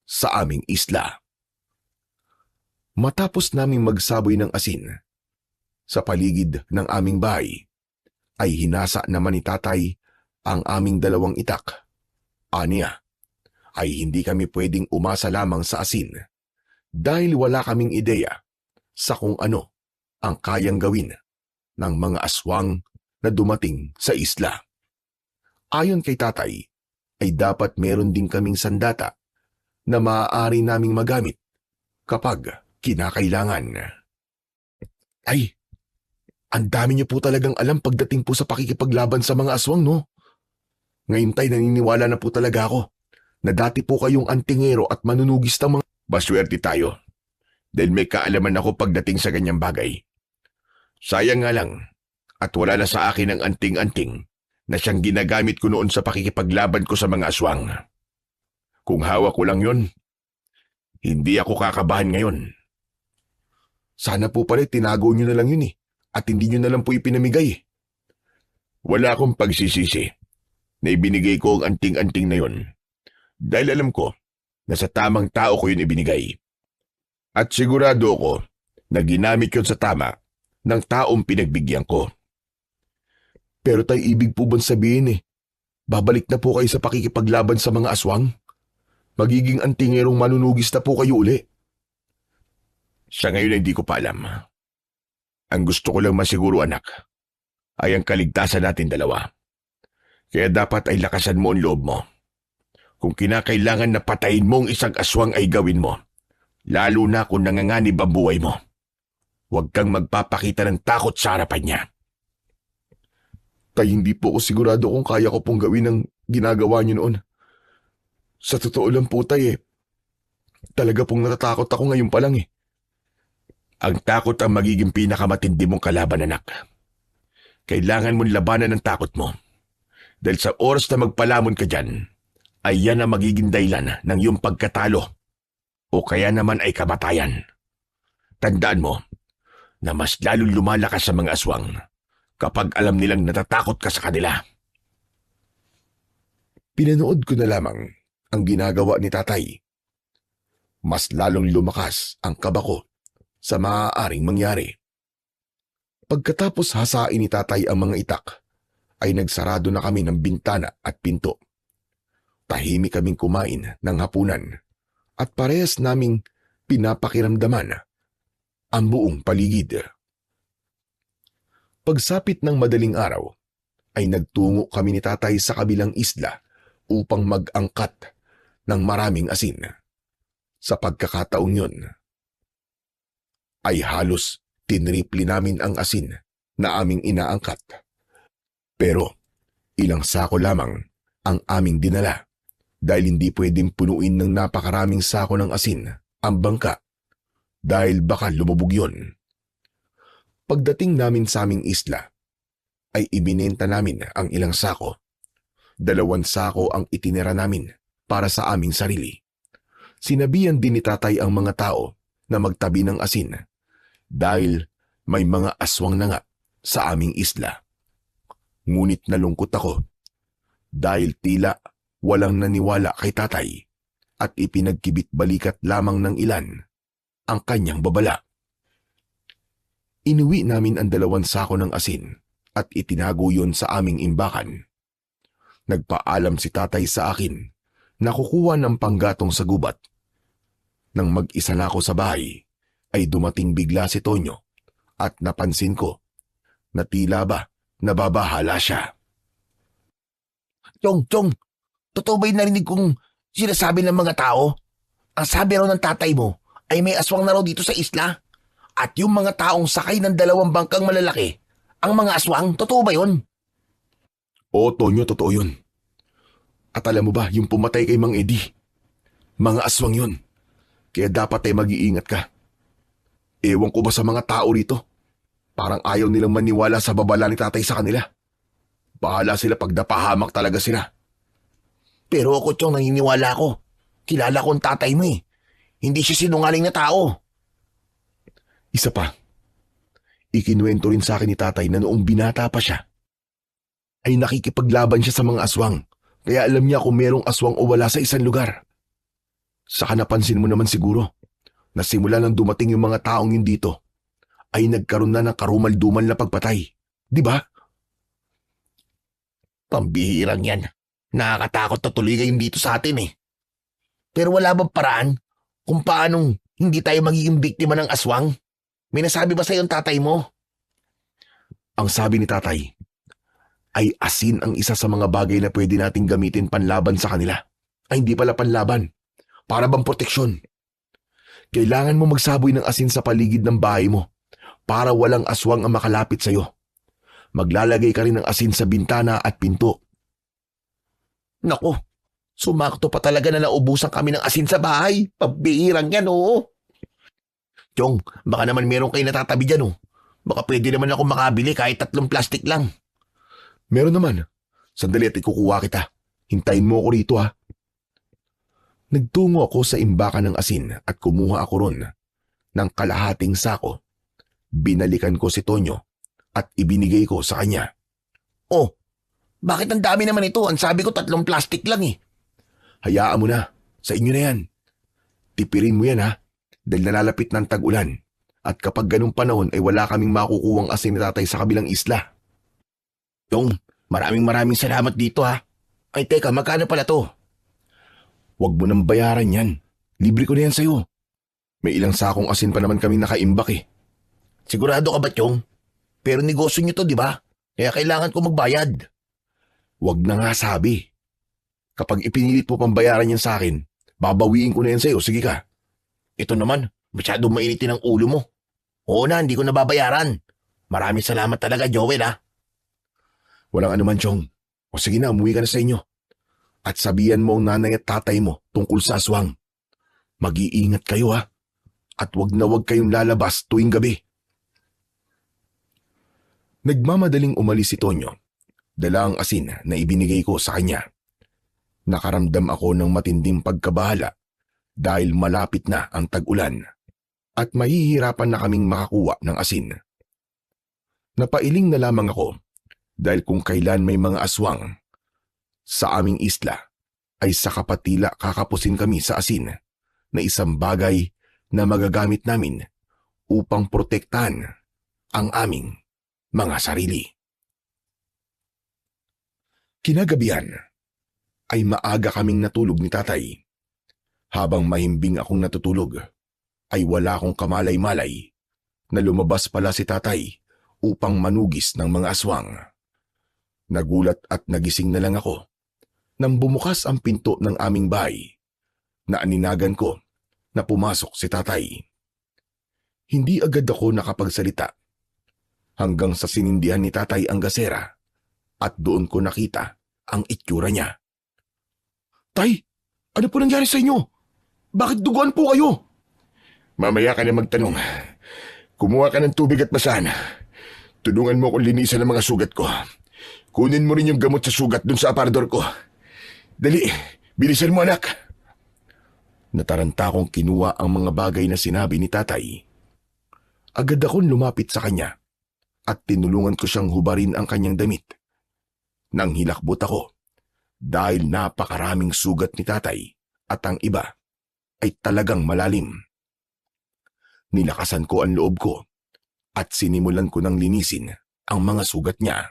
sa aming isla. Matapos naming magsaboy ng asin sa paligid ng aming bahay, ay hinasa naman ni tatay ang aming 2 itak. Aniya, ay hindi kami pwedeng umasa lamang sa asin dahil wala kaming ideya sa kung ano ang kayang gawin ng mga aswang na dumating sa isla. Ayon kay tatay, ay dapat meron din kaming sandata na maaari naming magamit kapag kinakailangan. Ay, ang dami niyo po talagang alam pagdating po sa pakikipaglaban sa mga aswang, no? Ngayon tay, naniniwala na po talaga ako na dati po kayong antingero at manunugis ng mga... Baswerte tayo dahil may kaalaman ako pagdating sa ganyang bagay. Sayang nga lang at wala na sa akin ang anting-anting na siyang ginagamit ko noon sa pakikipaglaban ko sa mga aswang. Kung hawak ko lang yon, hindi ako kakabahan ngayon. Sana po pala tinago niyo na lang yun at hindi niyo na lang po ipinamigay. Wala akong pagsisisi na ibinigay ko ang anting-anting na yon dahil alam ko na sa tamang tao ko yun ibinigay. At sigurado ako na ginamit yun sa tama ng taong pinagbigyan ko. Pero tay, ibig po bang sabihin babalik na po kayo sa pakikipaglaban sa mga aswang? Magiging antingerong manunugis na po kayo uli? Sa ngayon hindi ko pa alam. Ang gusto ko lang masiguro anak, ay ang kaligtasan natin dalawa. Kaya dapat ay lakasan mo ang loob mo. Kung kinakailangan na patayin mo ang isang aswang ay gawin mo, lalo na kung nanganganib ang buhay mo. Huwag kang magpapakita ng takot sa harapan niya. Tay, hindi po ako sigurado kung kaya ko pong gawin ang ginagawa niyo noon. Sa totoo lang po tay, talaga pong natatakot ako ngayon pa lang. Ang takot ang magiging pinakamatindi mong kalaban, anak. Kailangan mong labanan ang takot mo. Dahil sa oras na magpalamon ka dyan, ay yan ang magiging dahilan ng iyong pagkatalo o kaya naman ay kamatayan. Tandaan mo na mas lalong lumalakas sa mga aswang kapag alam nilang natatakot ka sa kanila. Pinanood ko na lamang ang ginagawa ni tatay. Mas lalong lumakas ang kaba ko sa maaaring mangyari. Pagkatapos hasain ni tatay ang mga itak, ay nagsarado na kami ng bintana at pinto. Tahimik kaming kumain ng hapunan at parehas naming pinapakiramdaman ang buong paligid. Pagsapit ng madaling araw, ay nagtungo kami ni tatay sa kabilang isla upang mag-angkat ng maraming asin. Sa pagkakataong yun, ay halos tinripli namin ang asin na aming inaangkat. Pero ilang sako lamang ang aming dinala dahil hindi pwedeng punuin ng napakaraming sako ng asin ang bangka dahil baka lumubog yun. Pagdating namin sa aming isla, ay ibinenta namin ang ilang sako. 2 sako ang itinira namin para sa aming sarili. Sinabihan din ni tatay ang mga tao na magtabi ng asin dahil may mga aswang na nga sa aming isla. Ngunit nalungkot ako dahil tila walang naniwala kay tatay at ipinagkibit-balikat lamang ng ilan ang kanyang babala. Inuwi namin ang 2 sako ng asin at itinago yon sa aming imbakan. Nagpaalam si tatay sa akin na kukuha ng panggatong sa gubat. Nang mag-isa na ako sa bahay, ay dumating bigla si Tonyo at napansin ko na tila ba nababahala siya. Chong, totoo ba yung narinig kong sinasabi ng mga tao? Ang sabi raw ng tatay mo ay may aswang na raw dito sa isla. At yung mga taong sakay ng 2 bangkang malalaki, ang mga aswang, totoo ba yun? Oo, Tonyo, totoo yun. At alam mo ba, yung pumatay kay Mang Eddie, mga aswang yun. Kaya dapat ay mag-iingat ka. Ewan ko ba sa mga tao rito? Parang ayaw nilang maniwala sa babala ni tatay sa kanila. Bahala sila pag napahamak talaga sila. Pero ako, Chong, naniniwala ako. Kilala ko ang tatay mo eh. Hindi siya sinungaling na tao. Isa pa, ikinuwento rin sa akin ni tatay na noong binata pa siya, ay nakikipaglaban siya sa mga aswang, kaya alam niya kung merong aswang o wala sa isang lugar. Saka napansin mo naman siguro, na simula nang dumating yung mga taong yun dito, ay nagkaroon na ng karumal-dumal na pagpatay. Di ba? Pambihirang yan. Nakakatakot na tuloy kayo dito sa atin eh. Pero wala bang paraan kung paanong hindi tayo magiging biktima ng aswang? May nasabi ba sa'yo ang tatay mo? Ang sabi ni tatay, ay asin ang isa sa mga bagay na pwede nating gamitin panlaban sa kanila. Ay hindi pala panlaban, para bang proteksyon. Kailangan mo magsaboy ng asin sa paligid ng bahay mo para walang aswang ang makalapit sa'yo. Maglalagay ka rin ng asin sa bintana at pinto. Naku, sumakto pa talaga na naubusan kami ng asin sa bahay. Pabihirang yan, oo. Chong, baka naman meron kayo natatabi dyan, oh. Baka pwede naman ako makabili kahit 3 plastic lang. Meron naman. Sandali at ikukuha kita. Hintayin mo ako rito, ha. Nagtungo ako sa imbakan ng asin at kumuha ako ron ng kalahating sako. Binalikan ko si Tonyo at ibinigay ko sa kanya. Oh, bakit ang dami naman ito? Ang sabi ko 3 plastic lang eh. Hayaan mo na. Sa inyo na yan. Tipirin mo yan, ha. Dahil nalalapit ng tag-ulan at kapag ganung panahon ay wala kaming makukuwang asin ni tatay sa kabilang isla. Chong, maraming salamat dito ha. Ay teka, magkano pala to? Huwag mo nang bayaran yan. Libre ko na yan sa'yo. May ilang sakong asin pa naman kami nakaimbak eh. Sigurado ka ba, Chong? Pero negosyo nyo to, di ba? Kaya kailangan ko magbayad. Huwag na nga sabi. Kapag ipinilit mo pang bayaran yan sa akin, babawiin ko na yan sa'yo. Sige ka. Ito naman, masyadong mainitin ang ulo mo. Oo na, hindi ko nababayaran. Maraming salamat talaga, Joel ha. Walang anuman, Chong. O sige na, umuwi ka na sa inyo. At sabihan mo ang nanay at tatay mo tungkol sa aswang. Mag-iingat kayo ha. At wag na wag kayong lalabas tuwing gabi. Nagmamadaling umalis si Tonyo. Dala ang asin na ibinigay ko sa kanya. Nakaramdam ako ng matinding pagkabahala dahil malapit na ang tag-ulan at mahihirapan na kaming makakuha ng asin. Napailing na lamang ako dahil kung kailan may mga aswang sa aming isla ay sa kapatila kakapusin kami sa asin na isang bagay na magagamit namin upang protektahan ang aming mga sarili. Kinagabihan ay maaga kaming natulog ni tatay. Habang mahimbing akong natutulog, ay wala akong kamalay-malay na lumabas pala si tatay upang manugis ng mga aswang. Nagulat at nagising na lang ako nang bumukas ang pinto ng aming bahay. Naaninagan ko na pumasok si tatay. Hindi agad ako nakapagsalita hanggang sa sinindihan ni tatay ang gasera at doon ko nakita ang itsura niya. Tay, ano po nangyari sa inyo? Bakit duguan po kayo? Mamaya ka na magtanong. Kumuha ka ng tubig at basahan. Tulungan mo akong linisan ang mga sugat ko. Kunin mo rin yung gamot sa sugat dun sa aparador ko. Dali, bilisan mo anak. Nataranta kong kinuha ang mga bagay na sinabi ni tatay. Agad akong lumapit sa kanya at tinulungan ko siyang hubarin ang kanyang damit. Nang hilakbot ako dahil napakaraming sugat ni tatay at ang iba ay talagang malalim. Nilakasan ko ang loob ko at sinimulan ko ng linisin ang mga sugat niya.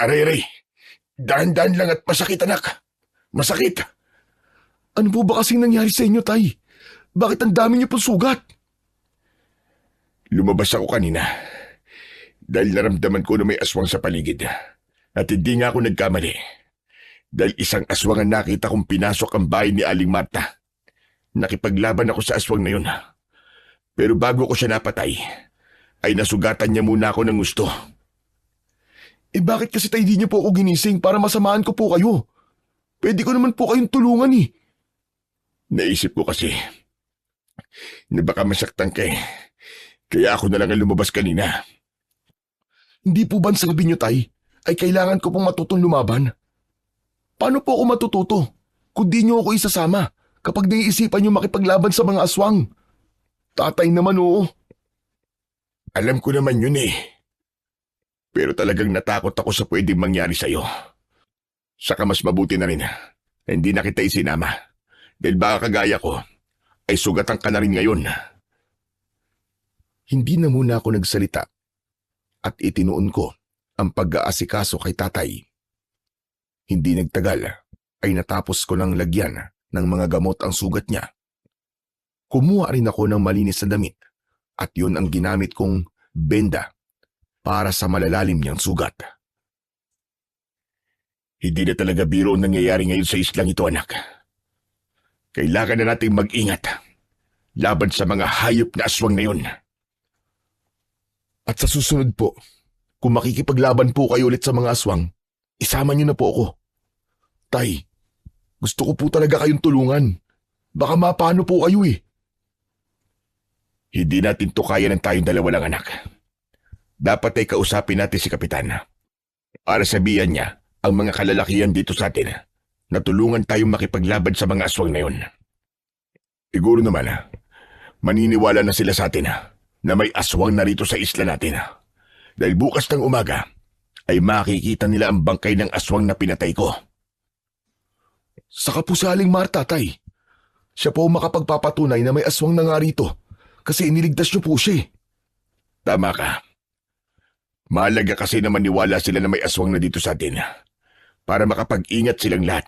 Aray! Dahan-dahan lang at masakit, anak. Masakit! Ano po ba kasing nangyari sa inyo, tay? Bakit ang dami niyo pong sugat? Lumabas ako kanina dahil naramdaman ko na may aswang sa paligid. At hindi nga ako nagkamali. Dahil isang aswang ang nakita kong pinasok ang bahay ni Aling Marta. Nakipaglaban ako sa aswang na yun. Pero bago ko siya napatay, ay nasugatan niya muna ako ng gusto. Bakit kasi tayo di niyo po ako ginising para masamaan ko po kayo? Pwede ko naman po kayong tulungan eh. Naisip ko kasi na baka masaktan ka eh. Kaya ako na lang ang lumabas kanina. Hindi po ba sabi niyo, tay, ay kailangan ko pong matutong lumaban? Paano po ako matututo kung di niyo ako isasama kapag naiisipan niyo makipaglaban sa mga aswang? Tatay naman, oo. Alam ko naman yun eh. Pero talagang natakot ako sa pwedeng mangyari sa'yo. Saka mas mabuti na rin na hindi na kita isinama. Dahil baka kagaya ko ay sugatan ka na rin ngayon. Hindi na muna ako nagsalita at itinuon ko ang pag-aasikaso kay tatay. Hindi nagtagal ay natapos ko ng lagyan ng mga gamot ang sugat niya. Kumuha rin ako ng malinis na damit at yun ang ginamit kong benda para sa malalalim niyang sugat. Hindi na talaga biro ang nangyayari ngayon sa islang ito, anak. Kailangan na nating mag-ingat laban sa mga hayop na aswang na yun. At sa susunod po, kung makikipaglaban po kayo ulit sa mga aswang, isama niyo na po ako. Tay, gusto ko po talaga kayong tulungan. Baka mapano po kayo eh. Hindi natin to kaya ng tayong dalawa lang, anak. Dapat ay kausapin natin si Kapitan para sabihan niya ang mga kalalakihan dito sa atin na tulungan tayong makipaglaban sa mga aswang na yun. Siguro naman, maniniwala na sila sa atin na may aswang na rito sa isla natin. Dahil bukas ng umaga ay makikita nila ang bangkay ng aswang na pinatay ko. Saka po si Aling Marta, tay. Siya po makapagpapatunay na may aswang na nga rito kasi iniligtas niyo po siya. Tama ka. Mahalaga kasi na maniwala sila na may aswang na dito sa atin para makapag-ingat silang lahat.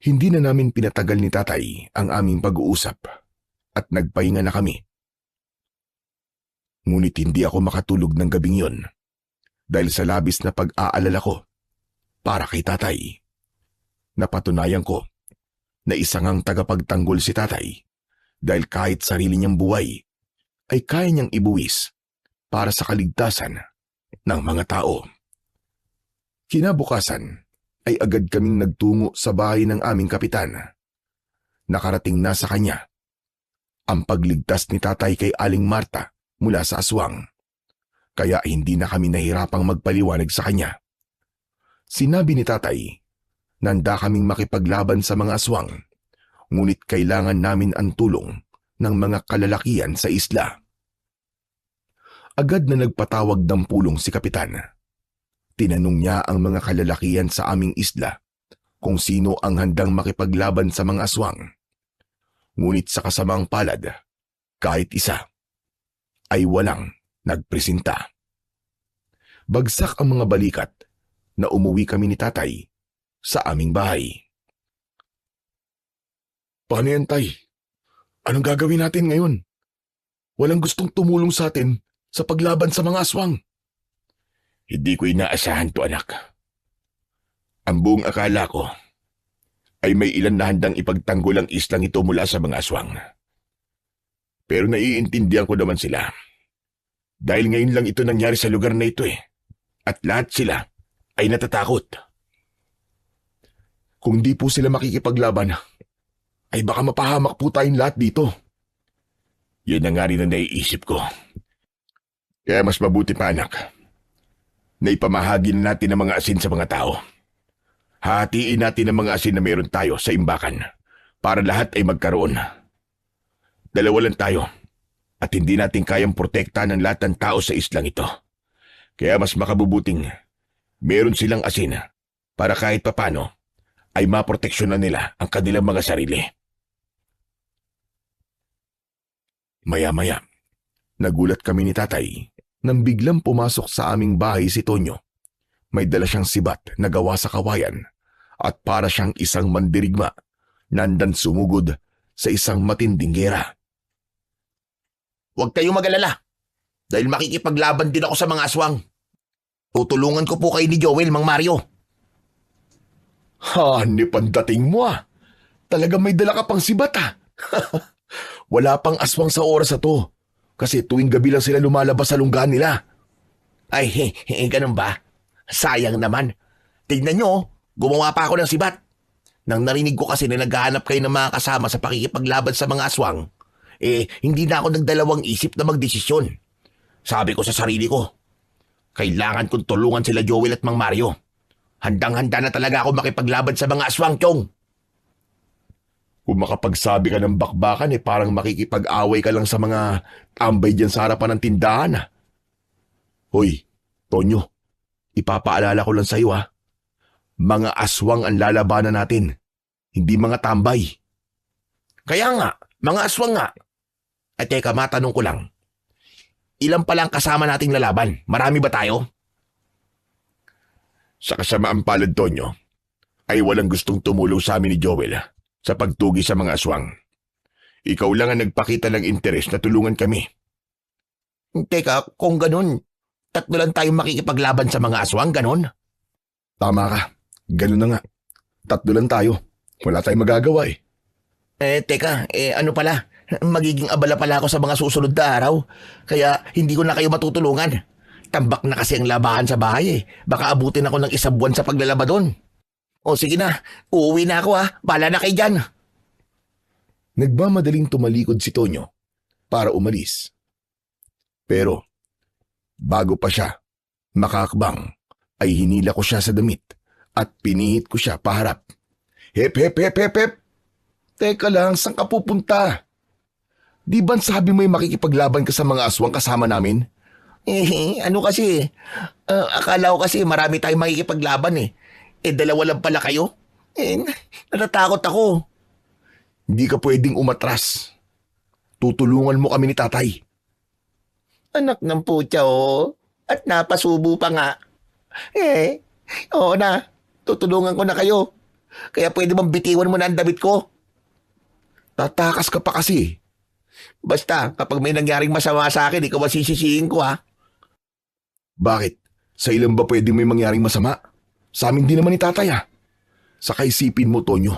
Hindi na namin pinatagal ni tatay ang aming pag-uusap at nagpahinga na kami. Ngunit hindi ako makatulog ng gabing yon dahil sa labis na pag-aalala ko para kay tatay. Napatunayan ko na isang ang tagapagtanggol si tatay dahil kahit sarili niyang buhay ay kaya niyang ibuwis para sa kaligtasan ng mga tao. Kinabukasan ay agad kaming nagtungo sa bahay ng aming kapitan. Nakarating na sa kanya ang pagligtas ni tatay kay Aling Marta mula sa aswang. Kaya hindi na kami nahirapang magpaliwanag sa kanya. Sinabi ni tatay, nanda kaming makipaglaban sa mga aswang, ngunit kailangan namin ang tulong ng mga kalalakihan sa isla. Agad na nagpatawag ng pulong si kapitan. Tinanong niya ang mga kalalakihan sa aming isla kung sino ang handang makipaglaban sa mga aswang. Ngunit sa kasamang palad, kahit isa, ay walang nagpresenta. Bagsak ang mga balikat na umuwi kami ni tatay sa aming bahay. Paano yan, tay? Anong gagawin natin ngayon? Walang gustong tumulong sa atin sa paglaban sa mga aswang. Hindi ko inaasahan to, anak. Ang buong akala ko ay may ilan na handang ipagtanggol ang islang ito mula sa mga aswang. Pero naiintindihan ko naman sila. Dahil ngayon lang ito nangyari sa lugar na ito eh. At lahat sila ay natatakot. Kung di po sila makikipaglaban, ay baka mapahamak po tayong lahat dito. Yan ang nga rin ang naiisip ko. Kaya mas mabuti pa, anak, na ipamahagi na natin ang mga asin sa mga tao. Hatiin natin ang mga asin na meron tayo sa imbakan para lahat ay magkaroon. Dalawa lang tayo at hindi natin kayang protektahan ng lahat ng tao sa islang ito. Kaya mas makabubuting meron silang asin para kahit papano ay maproteksyonan nila ang kanilang mga sarili. Maya-maya, nagulat kami ni tatay nang biglang pumasok sa aming bahay si Tonyo. May dala siyang sibat na gawa sa kawayan at para siyang isang mandirigma nandan sumugod sa isang matinding gera. Huwag kayong mag-alala dahil makikipaglaban din ako sa mga aswang. Tutulungan ko po kayo ni Joel, Mang Mario. Hanip ang dating mo ah. Talaga may dala ka pang sibat ah. Wala pang aswang sa oras na to. Kasi tuwing gabi lang sila lumalabas sa lunggaan nila. Ay, ganun ba? Sayang naman. Tignan nyo, gumawa pa ako ng sibat. Nang narinig ko kasi na naghahanap kayo ng mga kasama sa pakikipaglaban sa mga aswang, hindi na ako nagdalawang isip na magdesisyon. Sabi ko sa sarili ko, kailangan kong tulungan sila Joel at Mang Mario. Handang-handa na talaga ako makipaglaban sa mga aswang, Chong. Kung makapagsabi ka ng bakbakan parang makikipag-away ka lang sa mga tambay dyan sa harapan ng tindahan ah. Hoy, Tonyo, ipapaalala ko lang sa iyo ah. Mga aswang ang lalabanan natin, hindi mga tambay. Kaya nga, mga aswang nga. At teka, matanong ko lang. Ilan pala ang kasama nating lalaban? Marami ba tayo? Sa kasamaan palad, Tonyo, ay walang gustong tumulong sa amin ni Joel sa pagtugi sa mga aswang. Ikaw lang ang nagpakita ng interes na tulungan kami. Teka, kung ganun, 3 lang tayong makikipaglaban sa mga aswang, ganun? Tama ka. Ganun na nga. 3 lang tayo. Wala tayong magagawa eh. Teka, ano pala? Magiging abala pala ako sa mga susunod na araw. Kaya hindi ko na kayo matutulungan. Tambak na kasi ang labahan sa bahay eh. Baka abutin ako ng 1 buwan sa paglalaba doon. O sige na, uuwi na ako ha. Bahala na kayo dyan. Nagmamadaling tumalikod si Tonyo para umalis. Pero, bago pa siya makakbang, ay hinila ko siya sa damit at pinihit ko siya paharap. Hep, hep, hep, hep, hep! Teka lang, saan ka pupunta? Di ba sabi mo makikipaglaban ka sa mga aswang kasama namin? Ano kasi? Akala ko kasi marami tayong makikipaglaban eh. 2 lang pala kayo? Natatakot ako. Hindi ka pwedeng umatras. Tutulungan mo kami ni tatay. Anak ng putya oh. At napasubo pa nga. Oo na. Tutulungan ko na kayo. Kaya pwede bang bitiwan mo na ang damit ko? Tatakas ka pa kasi. Basta, kapag may nangyaring masama sa akin, ikaw masisisihin ko ha. Bakit? Sa ilan ba pwede may mangyaring masama? Sa amin din naman ni tatay ah. Saka isipin mo, Tonyo,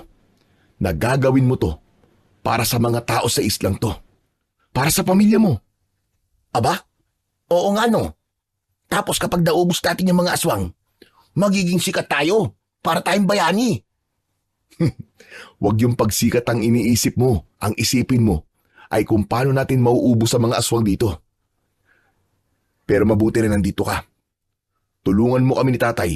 na gagawin mo to para sa mga tao sa islang to. Para sa pamilya mo. Aba? Oo nga no. Tapos kapag naubos natin yung mga aswang, magiging sikat tayo para tayong bayani. Huwag yung pagsikat ang iniisip mo. Ang isipin mo ay kung paano natin mauubos sa mga aswang dito. Pero mabuti na nandito ka. Tulungan mo kami ni tatay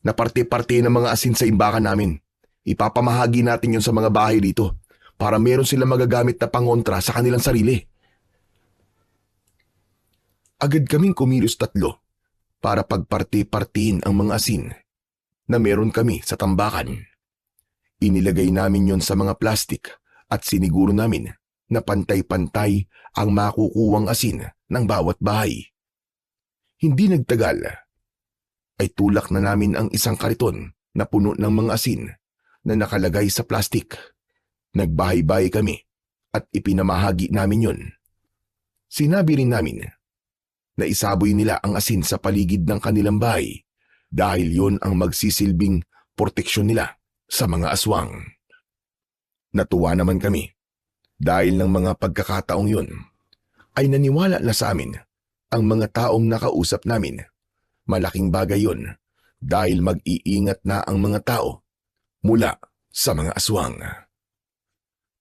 na parte-parte ng mga asin sa imbakan namin. Ipapamahagi natin yun sa mga bahay dito para meron silang magagamit na pangontra sa kanilang sarili. Agad kaming kumilos 3 para pagparte-partiin ang mga asin na meron kami sa tambakan. Inilagay namin yon sa mga plastik at siniguro namin na pantay-pantay ang makukuwang asin ng bawat bahay. Hindi nagtagal ay tulak na namin ang isang kariton na puno ng mga asin na nakalagay sa plastik. Nagbahay-bahay kami at ipinamahagi namin yon. Sinabi rin namin na isaboy nila ang asin sa paligid ng kanilang bahay dahil yon ang magsisilbing proteksyon nila sa mga aswang. Natuwa naman kami dahil ng mga pagkakataong yun ay naniwala na sa amin ang mga taong nakausap namin. Malaking bagay yun dahil mag-iingat na ang mga tao mula sa mga aswang.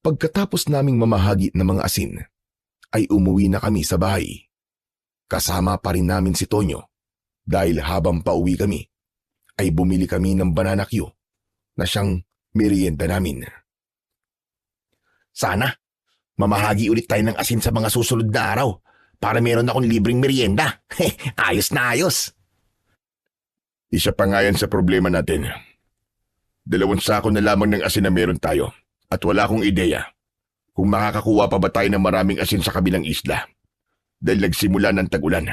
Pagkatapos naming mamahagi ng mga asin, ay umuwi na kami sa bahay. Kasama pa rin namin si Tonyo dahil habang pauwi kami, ay bumili kami ng banana Q na siyang merienda namin. Sana, mamahagi ulit tayo ng asin sa mga susunod na araw para meron akong libreng merienda. Ayos na ayos. Isa pa nga yan sa problema natin. 2 sako na lamang ng asin na meron tayo at wala akong ideya kung makakakuha pa ba tayo ng maraming asin sa kabilang isla dahil nagsimula ng tag-ulan.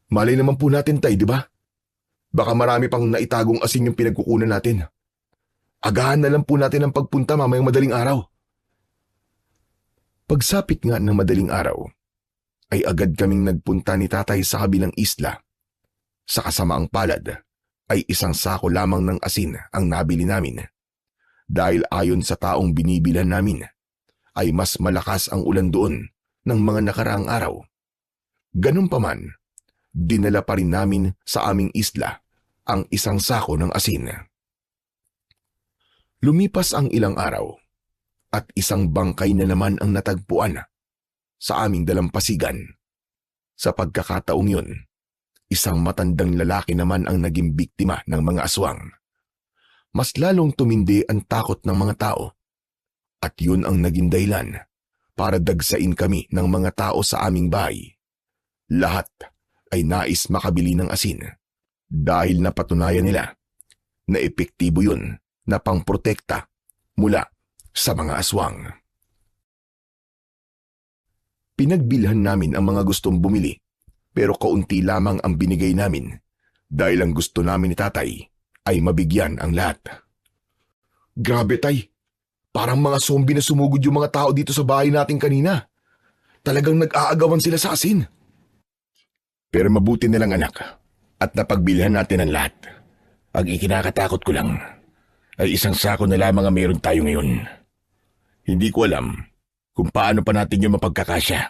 Malay naman po natin, Tay, di ba? Baka marami pang naitagong asin yung pinagkukunan natin. Agahan na lang po natin ang pagpunta mamayang madaling araw. Pagsapit nga ng madaling araw, ay agad kaming nagpunta ni Tatay sa kabilang isla. Sa kasamaang palad, ay 1 sako lamang ng asin ang nabili namin. Dahil ayon sa taong binibilan namin, ay mas malakas ang ulan doon ng mga nakaraang araw. Ganun pa man, dinala pa rin namin sa aming isla ang 1 sako ng asin. Lumipas ang ilang araw at isang bangkay na naman ang natagpuan sa aming dalampasigan. Sa pagkakataong yun, isang matandang lalaki naman ang naging biktima ng mga aswang. Mas lalong tumindi ang takot ng mga tao at yun ang naging dahilan para dagsain kami ng mga tao sa aming bahay. Lahat ay nais makabili ng asin dahil napatunayan nila na epektibo yun na pangprotekta mula sa mga aswang. Pinagbilhan namin ang mga gustong bumili pero kaunti lamang ang binigay namin dahil ang gusto namin ni Tatay ay mabigyan ang lahat. Grabe, Tay. Parang mga zombie na sumugod yung mga tao dito sa bahay natin kanina. Talagang nag-aagawan sila sa asin. Pero mabuti na lang, anak, at napagbilhan natin ang lahat. Ang ikinakatakot ko lang ay 1 sako na lamang ang meron tayo ngayon. Hindi ko alam kung paano pa natin yung mapagkakasya.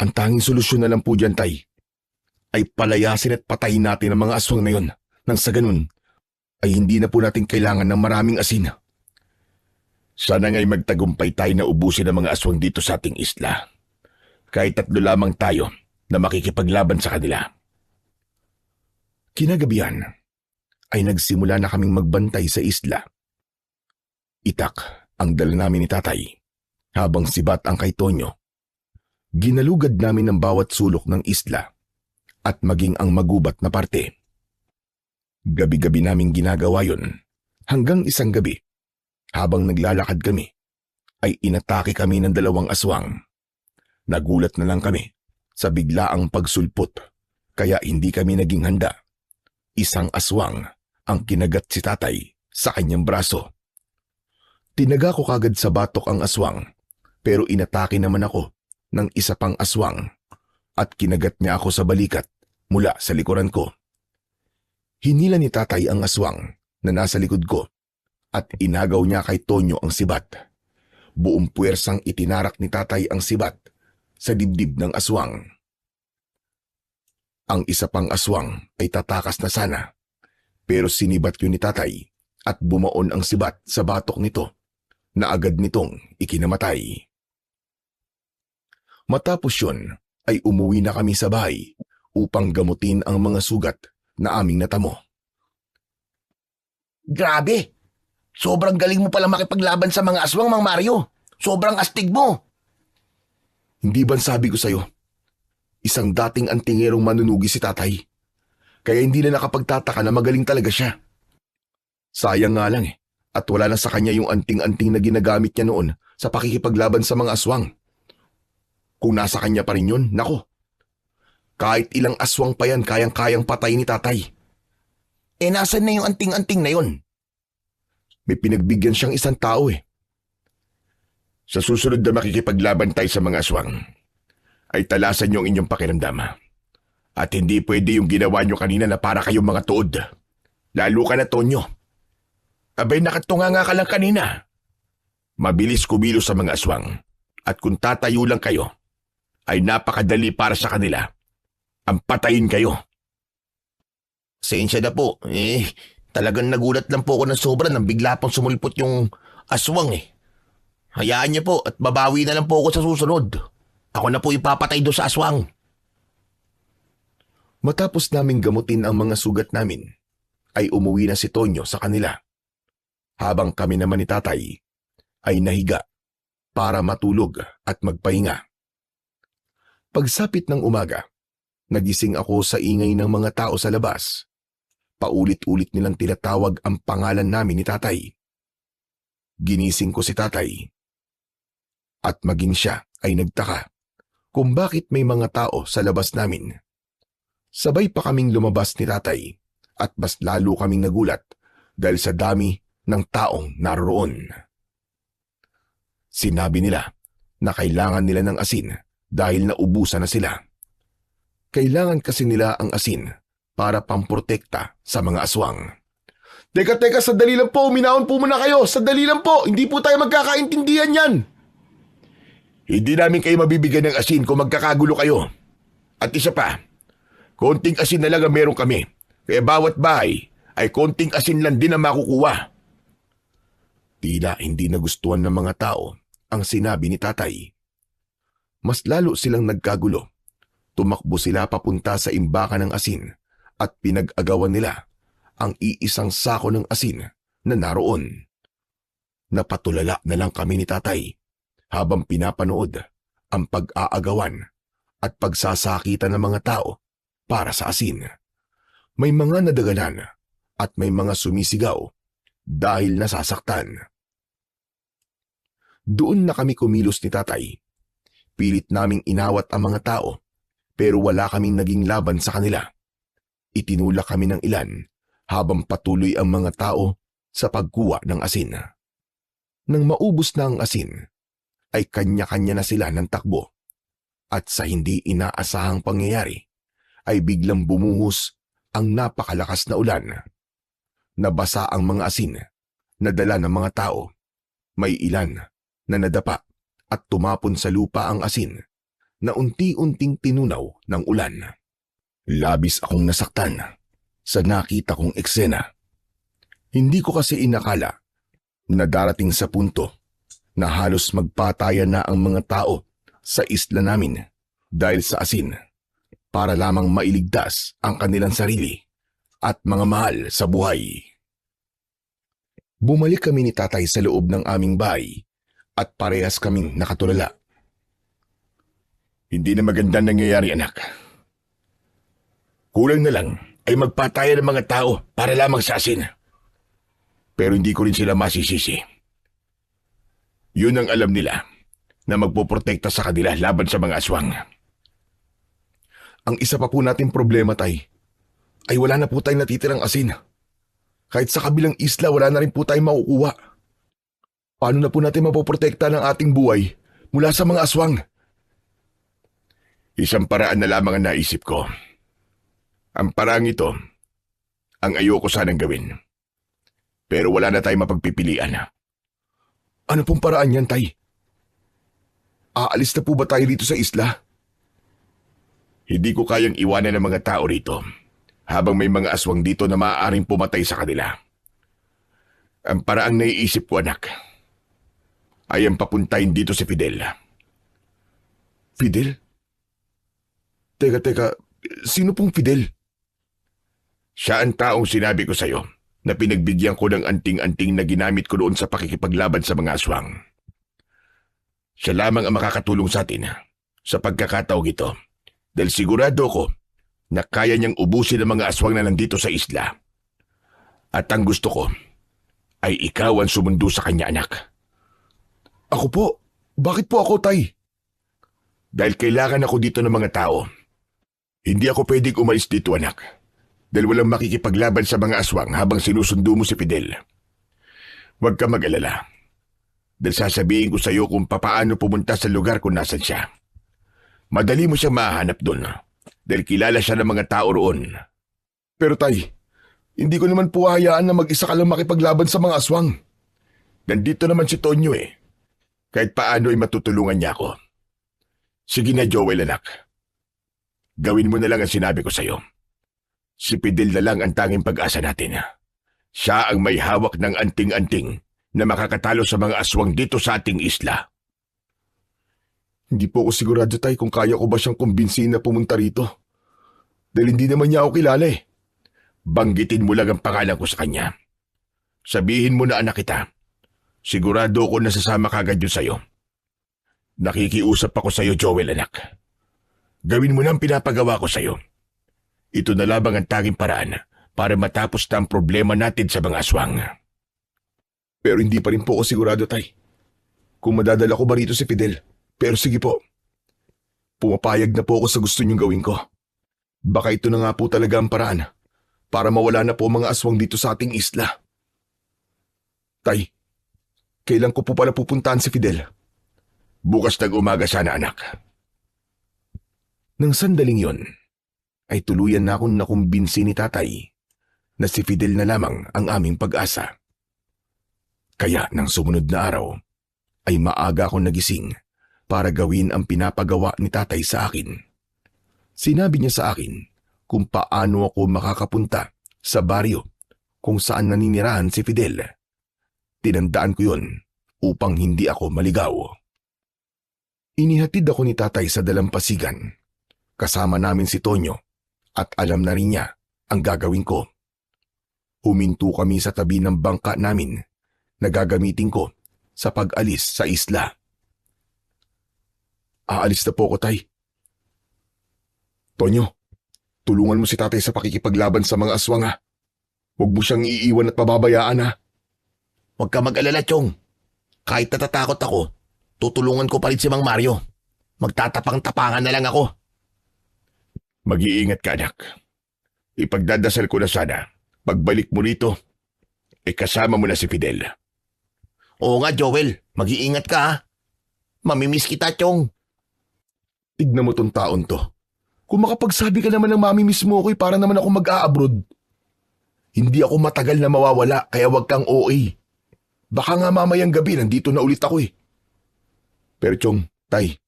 Ang tanging solusyon na lang po dyan, Tay, ay palayasin at patayin natin ang mga aswang na yun. Nang sa ganun, ay hindi na po natin kailangan ng maraming asin. Sana nga'y magtagumpay tayo na ubusin ang mga aswang dito sa ating isla. Kahit 3 lamang tayo na makikipaglaban sa kanila. Kinagabihan ay nagsimula na kaming magbantay sa isla. Itak ang dala namin ni Tatay, habang sibat ang kay Tonyo. Ginalugad namin ang bawat sulok ng isla at maging ang magubat na parte. Gabi-gabi naming ginagawa yun hanggang isang gabi. Habang naglalakad kami, ay inatake kami ng 2 aswang. Nagulat na lang kami sa biglaang pagsulpot kaya hindi kami naging handa. 1 aswang ang kinagat si Tatay sa kanyang braso. Tinaga ko kagad sa batok ang aswang pero inatake naman ako ng 1 pang aswang at kinagat niya ako sa balikat mula sa likuran ko. Hinila ni Tatay ang aswang na nasa likod ko at inagaw niya kay Tonyo ang sibat. Buong puwersang itinarak ni Tatay ang sibat sa dibdib ng aswang. Ang 1 pang aswang ay tatakas na sana pero sinibat yun ni Tatay at bumaon ang sibat sa batok nito na agad nitong ikinamatay. Matapos yun ay umuwi na kami sa bahay upang gamutin ang mga sugat na aming natamo. Grabe! Sobrang galing mo pala makipaglaban sa mga aswang, Mang Mario. Sobrang astig mo. Hindi ba sabi ko sa'yo? Isang dating antingerong manunugi si Tatay. Kaya hindi na nakapagtataka na magaling talaga siya. Sayang nga lang at wala na sa kanya yung anting-anting na ginagamit niya noon sa pakikipaglaban sa mga aswang. Kung nasa kanya pa rin yun, nako. Kahit ilang aswang pa yan, kayang-kayang patay ni Tatay. Nasan na yung anting-anting na yun? May pinagbigyan siyang 1 tao . Sa susunod na makikipaglaban tayo sa mga aswang, ay talasan niyo ang inyong pakiramdam. At hindi pwede yung ginawa niyo kanina na para kayong mga tuod. Lalo ka na, Tonyo. Abay, nakatunga nga ka lang kanina. Mabilis kumilos sa mga aswang. At kung tatayo lang kayo, ay napakadali para sa kanila. Ang patayin kayo. Sensya na po. Talagang nagulat lang po ako ng sobra nang bigla pang sumulpot yung aswang . Hayaan niyo po at babawi na lang po ako sa susunod. Ako na po ipapatay doon sa aswang. Matapos naming gamutin ang mga sugat namin, ay umuwi na si Tonyo sa kanila, habang kami naman ni tatay ay nahiga para matulog at magpahinga. Pagsapit ng umaga, nagising ako sa ingay ng mga tao sa labas. Paulit-ulit nilang tinatawag ang pangalan namin ni tatay. Ginising ko si tatay. At maging siya ay nagtaka kung bakit may mga tao sa labas namin. Sabay pa kaming lumabas ni tatay at mas lalo kaming nagulat dahil sa dami ng taong naroon. Sinabi nila na kailangan nila ng asin dahil naubusan na sila. Kailangan kasi nila ang asin para pamprotekta sa mga aswang. Teka, sandali lang po, uminahon po muna kayo, sandali lang po, hindi po tayo magkakaintindihan yan. Hindi namin kayo mabibigyan ng asin kung magkakagulo kayo. At isa pa, konting asin na lang ang meron kami, kaya bawat bahay ay konting asin lang din ang makukuha. Tila hindi nagustuhan ng mga tao ang sinabi ni tatay. Mas lalo silang nagkagulo. Tumakbo sila papunta sa imbakan ng asin at pinag-agawan nila ang iisang sako ng asin na naroon. Napatulala na lang kami ni tatay habang pinapanood ang pag-aagawan at pagsasakitan ng mga tao para sa asin. May mga nadaganan at may mga sumisigaw dahil nasasaktan. Doon na kami kumilos ni tatay. Pilit naming inawat ang mga tao pero wala kaming naging laban sa kanila. Itinulak kami ng ilan habang patuloy ang mga tao sa pagkuha ng asin. Nang maubos na ang asin, ay kanya-kanya na sila ng takbo. At sa hindi inaasahang pangyayari, ay biglang bumuhos ang napakalakas na ulan. Nabasa ang mga asin na dala ng mga tao. May ilan na nadapa at tumapon sa lupa ang asin na unti-unting tinunaw ng ulan. Labis akong nasaktan sa nakita kong eksena. Hindi ko kasi inakala na darating sa punto na halos magpatayan na ang mga tao sa isla namin dahil sa asin para lamang mailigtas ang kanilang sarili at mga mahal sa buhay. Bumalik kami ni tatay sa loob ng aming bahay at parehas kaming nakatulala. Hindi na magandang nangyayari, anak. Kulang na lang ay magpatayan ng mga tao para lamang sa asin. Pero hindi ko rin sila masisisi. Yun ang alam nila na magpoprotekta sa kanila laban sa mga aswang. Ang isa pa po nating problema, tay, ay wala na po tayong natitirang asin. Kahit sa kabilang isla, wala na rin po tayong makukuha. Paano na po natin mapoprotekta ng ating buhay mula sa mga aswang? Isang paraan na lamang ang naisip ko. Ang paraang ito, ang ayoko sanang gawin. Pero wala na tayong mapagpipilian. Ano pong paraan yan, tay? Aalis na po ba tayo dito sa isla? Hindi ko kayang iwanan ng mga tao rito habang may mga aswang dito na maaaring pumatay sa kanila. Ang paraang naiisip ko, anak, ay ang papuntahin dito si Fidel. Fidel? Teka, sino pong Fidel? Siya ang taong sinabi ko sa'yo na pinagbigyan ko ng anting-anting na ginamit ko doon sa pakikipaglaban sa mga aswang. Siya lamang ang makakatulong sa atin sa pagkakataong ito dahil sigurado ko na kaya niyang ubusin ang mga aswang na nandito sa isla. At ang gusto ko ay ikaw ang sumundo sa kanya, anak. Ako po? Bakit po ako, tay? Dahil kailangan ako dito ng mga tao. Hindi ako pwedeng umalis dito, anak. Dahil walang makikipaglaban sa mga aswang habang sinusundo mo si Fidel. Huwag ka mag-alala. Dahil sasabihin ko sa iyo kung papaano pumunta sa lugar kung nasan siya. Madali mo siyang mahanap doon. Dahil kilala siya ng mga tao roon. Pero tay, hindi ko naman po hayaan na mag-isa ka lang makipaglaban sa mga aswang. Nandito naman si Tonyo eh. Kahit paano ay matutulungan niya ako. Sige na, Joel, anak. Gawin mo na lang ang sinabi ko sa iyo. Si Fidel na lang ang tanging pag-asa natin. Siya ang may hawak ng anting-anting na makakatalo sa mga aswang dito sa ating isla. Hindi po ako sigurado, tay, kung kaya ko ba siyang kumbinsihin na pumunta rito. Dahil hindi naman niya ako kilala eh. Banggitin mo lang ang pangalan ko sa kanya. Sabihin mo na anak kita. Sigurado ko na sasama kagad yun sa'yo. Nakikiusap ako sa'yo, Joel, anak. Gawin mo na ang pinapagawa ko sa'yo. Ito na labang ang tanging paraan para matapos na ang problema natin sa mga aswang. Pero hindi pa rin po ako sigurado, Tay. Kung madadala ko ba rito si Fidel. Pero sige po. Pumapayag na po ako sa gusto niyong gawin ko. Baka ito na nga po talaga ang paraan para mawala na po mga aswang dito sa ating isla. Tay, kailan ko po pala pupuntahan si Fidel? Bukas ng umaga sana, anak. Nang sandaling yon, ay tuluyan na akong nakumbinsi ni tatay na si Fidel na lamang ang aming pag-asa. Kaya nang sumunod na araw, ay maaga akong nagising para gawin ang pinapagawa ni tatay sa akin. Sinabi niya sa akin kung paano ako makakapunta sa baryo kung saan naninirahan si Fidel. Tinandaan ko yon upang hindi ako maligaw. Inihatid ako ni tatay sa dalampasigan. Kasama namin si Tonyo at alam na rin niya ang gagawin ko. Huminto kami sa tabi ng bangka namin na gagamitin ko sa pag-alis sa isla. Aalis na po ako, Tay. Tonyo, tulungan mo si tatay sa pakikipaglaban sa mga aswang, ha. Huwag mo siyang iiwan at pababayaan, ha. Huwag ka mag-alala, Chong. Kahit natatakot ako, tutulungan ko pa rin si Mang Mario. Magtatapang-tapangan na lang ako. Mag-iingat ka, anak. Ipagdadasal ko na sana, pagbalik mo rito, kasama mo na si Fidel. Oo nga, Joel. Mag-iingat ka, ha. Mamimiss kita, Chong. Tignan mo tong taon to. Kung makapagsabi ka naman ng mamimiss mo ako'y para naman ako mag-a-abroad. Hindi ako matagal na mawawala kaya wag kang OA. Baka nga mamayang gabi nandito na ulit ako eh. Pero Chong, Tay,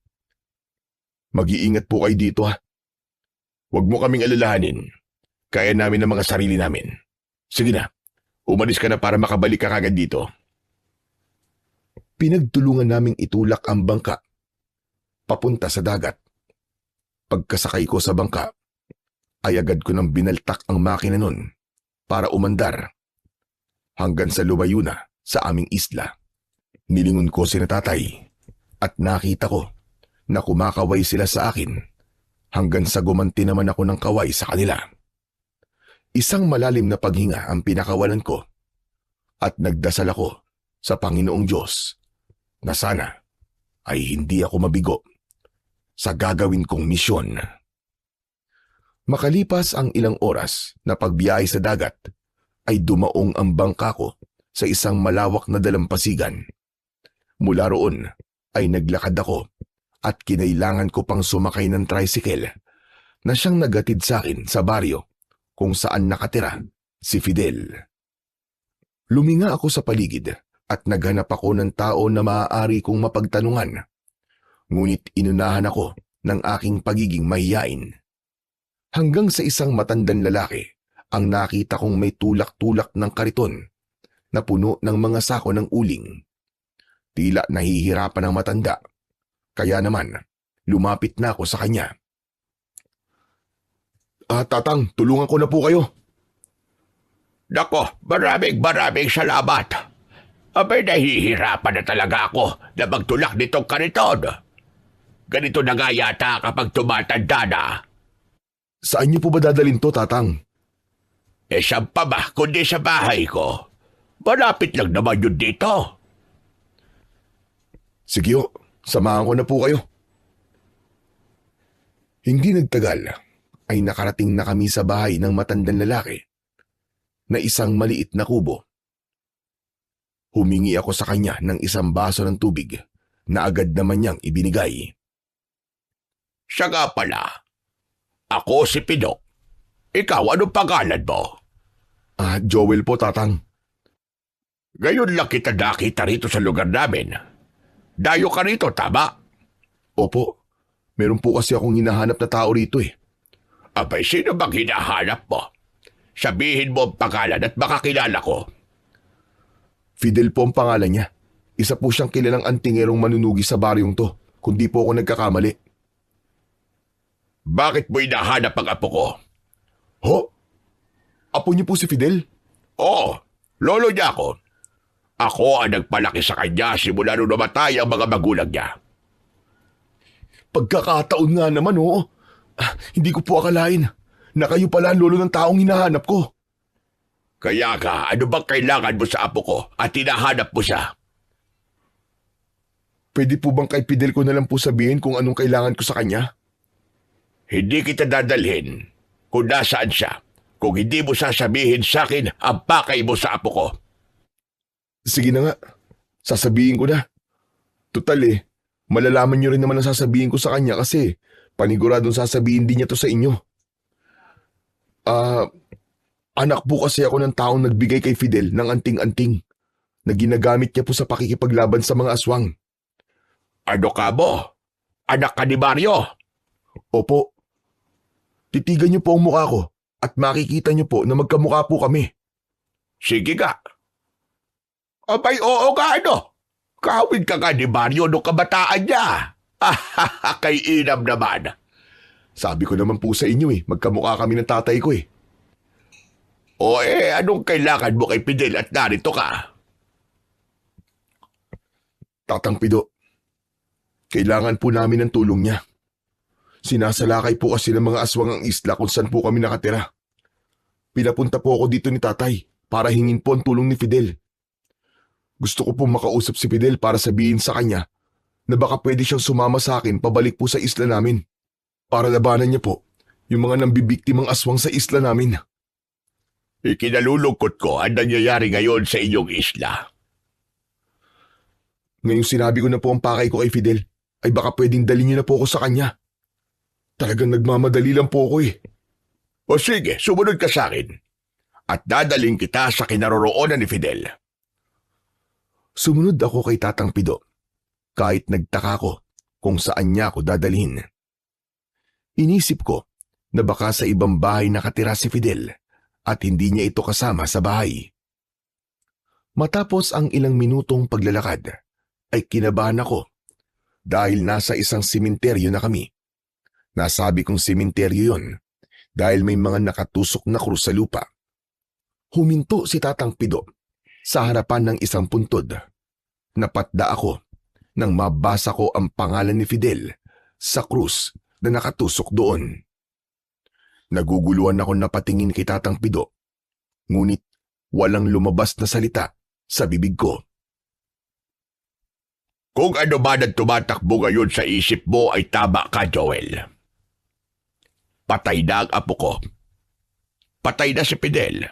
mag-iingat po kayo dito ha. Huwag mo kaming alalahanin. Kaya namin ang mga sarili namin. Sige na, umalis ka na para makabalik ka kagad dito. Pinagtulungan naming itulak ang bangka papunta sa dagat. Pagkasakay ko sa bangka, ay agad ko nang binaltak ang makina nun para umandar hanggang sa lumayo na sa aming isla. Nilingon ko si tatay at nakita ko na kumakaway sila sa akin hanggang sa gumanti naman ako ng kaway sa kanila. Isang malalim na paghinga ang pinakawalan ko at nagdasal ako sa Panginoong Diyos na sana ay hindi ako mabigo sa gagawin kong misyon. Makalipas ang ilang oras na pagbiyahe sa dagat, ay dumaong ang bangka ko sa isang malawak na dalampasigan. Mula roon ay naglakad ako at kinailangan ko pang sumakay ng tricycle na siyang nagatid sa akin sa baryo kung saan nakatira si Fidel. Luminga ako sa paligid at naghanap ako ng tao na maaari kong mapagtanungan. Ngunit inunahan ako ng aking pagiging mahiyain. Hanggang sa isang matandang lalaki ang nakita kong may tulak-tulak ng kariton na puno ng mga sako ng uling. Tila nahihirapan ang matanda. Kaya naman, lumapit na ako sa kanya. Tatang, tulungan ko na po kayo. Nako, maraming salamat. Abay, nahihirapan na talaga ako na magtulak nitong kariton. Ganito na nga yata kapag tumatanda na. Saan niyo po ba dadalhin to, tatang? Saan pa ba kundi sa bahay ko? Malapit lang naman yun dito. Sige ho, samahan ko na po kayo. Hindi nagtagal ay nakarating na kami sa bahay ng matandang lalaki na isang maliit na kubo. Humingi ako sa kanya ng isang baso ng tubig na agad naman niyang ibinigay. Siya nga pala. Ako si Pinok. Ikaw, anong pangalan mo? Joel po, tatang. Ngayon lang kita nakita rito sa lugar namin. Dayo ka rito, tama? Opo, meron po kasi akong hinahanap na tao rito eh. Abay, sino bang hinahanap mo? Sabihin mo ang pangalan at makakilala ko. Fidel po ang pangalan niya. Isa po siyang kilalang antingerong manunugi sa baryong to, kung di po ako nagkakamali. Bakit mo hinahanap ang apo ko? Ho? Apo niyo po si Fidel? Oo, lolo niya ako. Ako ang nagpalaki sa kanya simula nung namatay ang mga magulang niya. Pagkakataon nga naman, oo. Hindi ko po akalain na kayo pala ang lolo ng taong hinahanap ko. Kaya ka, ano bang kailangan mo sa apo ko at hinahanap mo siya? Pwede po bang kay Fidel ko na lang po sabihin kung anong kailangan ko sa kanya? Hindi kita dadalhin kung nasaan siya. Kung hindi mo sasabihin sa akin ang pakay mo sa apo ko. Sige na nga, sasabihin ko na. Tutal malalaman niyo rin naman ang sasabihin ko sa kanya kasi paniguradong sasabihin din niya to sa inyo. Anak po kasi ako ng taong nagbigay kay Fidel ng anting-anting na ginagamit niya po sa pakikipaglaban sa mga aswang. Ano ka mo? Anak ka ni Mario? Opo. Titigan niyo po ang mukha ko at makikita niyo po na magkamukha po kami. Sige ka. Abay, oo ka ano? Kawin ka nga ni Mario nung kabataan niya. Kay Inam naman. Sabi ko naman po sa inyo magkamukha kami ng tatay ko O anong kailangan mo kay Fidel at narito ka? Tatang Pido, kailangan po namin ng tulong niya. Sinasalakay po kasi ng mga aswang ang isla kung saan po kami nakatira. Pinapunta po ako dito ni tatay para hingin po ang tulong ni Fidel. Gusto ko po makausap si Fidel para sabihin sa kanya na baka pwede siyang sumama sa akin pabalik po sa isla namin para labanan niya po yung mga nambibiktimang aswang sa isla namin. Ikinalulungkot ko ang nangyayari ngayon sa inyong isla. Ngayong sinabi ko na po ang pakay ko kay Fidel, ay baka pwedeng dalhin niyo na po ako sa kanya. Talagang nagmamadali lang po ako O sige, sumunod ka sa akin. At dadaling kita sa kinaroroonan ni Fidel. Sumunod ako kay Tatang Pido, kahit nagtaka ko kung saan niya ako dadalhin. Inisip ko na baka sa ibang bahay nakatira si Fidel at hindi niya ito kasama sa bahay. Matapos ang ilang minutong paglalakad, ay kinabahan ako dahil nasa isang simenteryo na kami. Nasabi kong simenteryo yon dahil may mga nakatusok na krus sa lupa. Huminto si Tatang Pido sa harapan ng isang puntod. Napatda ako nang mabasa ko ang pangalan ni Fidel sa krus na nakatusok doon. Naguguluhan ako na patingin kay Tatang Pido, ngunit walang lumabas na salita sa bibig ko. Kung ano man ang tumatakbo ngayon sa isip mo ay tama ka, Joel. Patay na ang apo ko. Patay na si Fidel.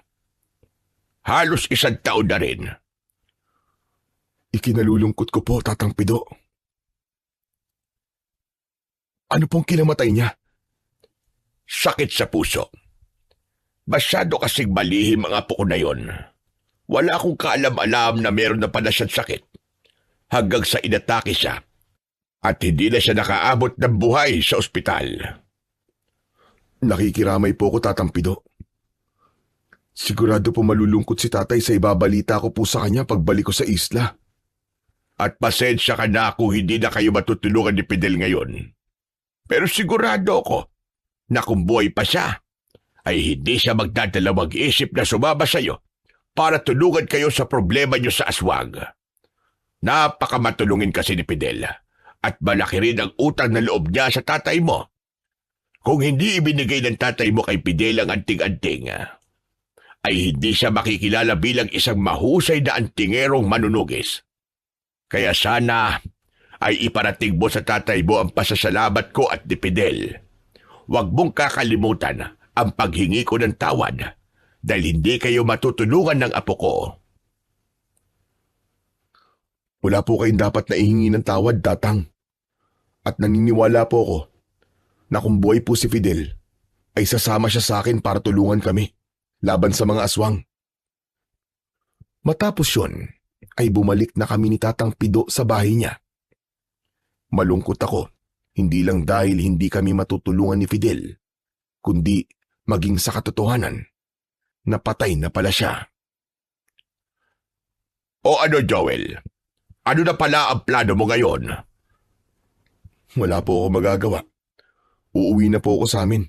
Halos 1 taon na rin. Ikinalulungkot ko po, Tatang Pido. Ano pong kinamatay niya? Sakit sa puso. Masyado kasing malihim ang apo ko na yon. Wala akong kaalam-alam na meron na pala siyang sakit. Hanggang sa inatake siya at hindi na siya nakaabot ng buhay sa ospital. Nakikiramay po ako, Tatang Pido. Sigurado po malulungkot si tatay sa ibabalita ko po sa kanya pagbalik ko sa isla. At pasensya ka na kung hindi na kayo matutulungan ni Fidel ngayon. Pero sigurado ko na kung buhay pa siya, ay hindi siya magdadalawang isip na sumama sa iyo para tulungan kayo sa problema niyo sa aswang. Napakamatulungin kasi ni Fidel at malaki rin ang utang na loob niya sa tatay mo. Kung hindi ibinigay ng tatay mo kay Fidel ang anting-anting, ay hindi siya makikilala bilang isang mahusay na antingerong manunugis. Kaya sana ay iparating mo sa tatay mo ang pasasalamat ko at ni Fidel. Huwag mong kakalimutan ang paghingi ko ng tawad dahil hindi kayo matutulungan ng apo ko. Wala po kayong dapat na ihingi ng tawad, Tatang. At naniniwala po ako na kung buhay po si Fidel, ay sasama siya sa akin para tulungan kami laban sa mga aswang. Matapos yun, ay bumalik na kami ni Tatang Pido sa bahay niya. Malungkot ako, hindi lang dahil hindi kami matutulungan ni Fidel, kundi maging sa katotohanan, napatay na pala siya. O ano, Joel? Ano na pala ang plano mo ngayon? Wala po ako magagawa. Uuwi na po ako sa amin.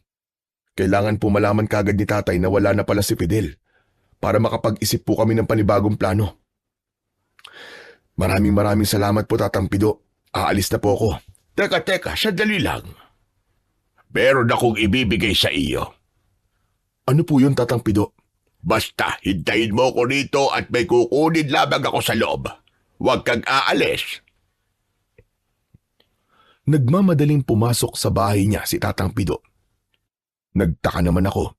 Kailangan po malaman kagad ni tatay na wala na pala si Fidel para makapag-isip po kami ng panibagong plano. Maraming salamat po, Tatang Pido. Aalis na po ako. Teka, sandali lang. Meron akong ibibigay sa iyo. Ano po yun, Tatang Pido? Basta, hintayin mo ko rito at may kukunin lamang ako sa loob. Huwag kang aalis. Nagmamadaling pumasok sa bahay niya si Tatang Pido. Nagtaka naman ako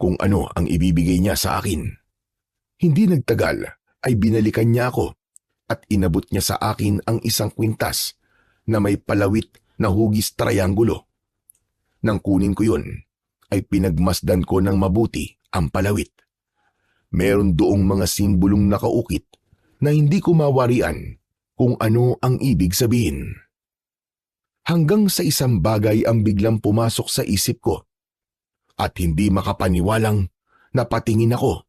kung ano ang ibibigay niya sa akin. Hindi nagtagal ay binalikan niya ako at inabot niya sa akin ang isang kwintas na may palawit na hugis triangulo. Nang kunin ko yun, ay pinagmasdan ko ng mabuti ang palawit. Meron doong mga simbolong nakaukit na hindi ko mawarian kung ano ang ibig sabihin. Hanggang sa isang bagay ang biglang pumasok sa isip ko at hindi makapaniwalang napatingin ako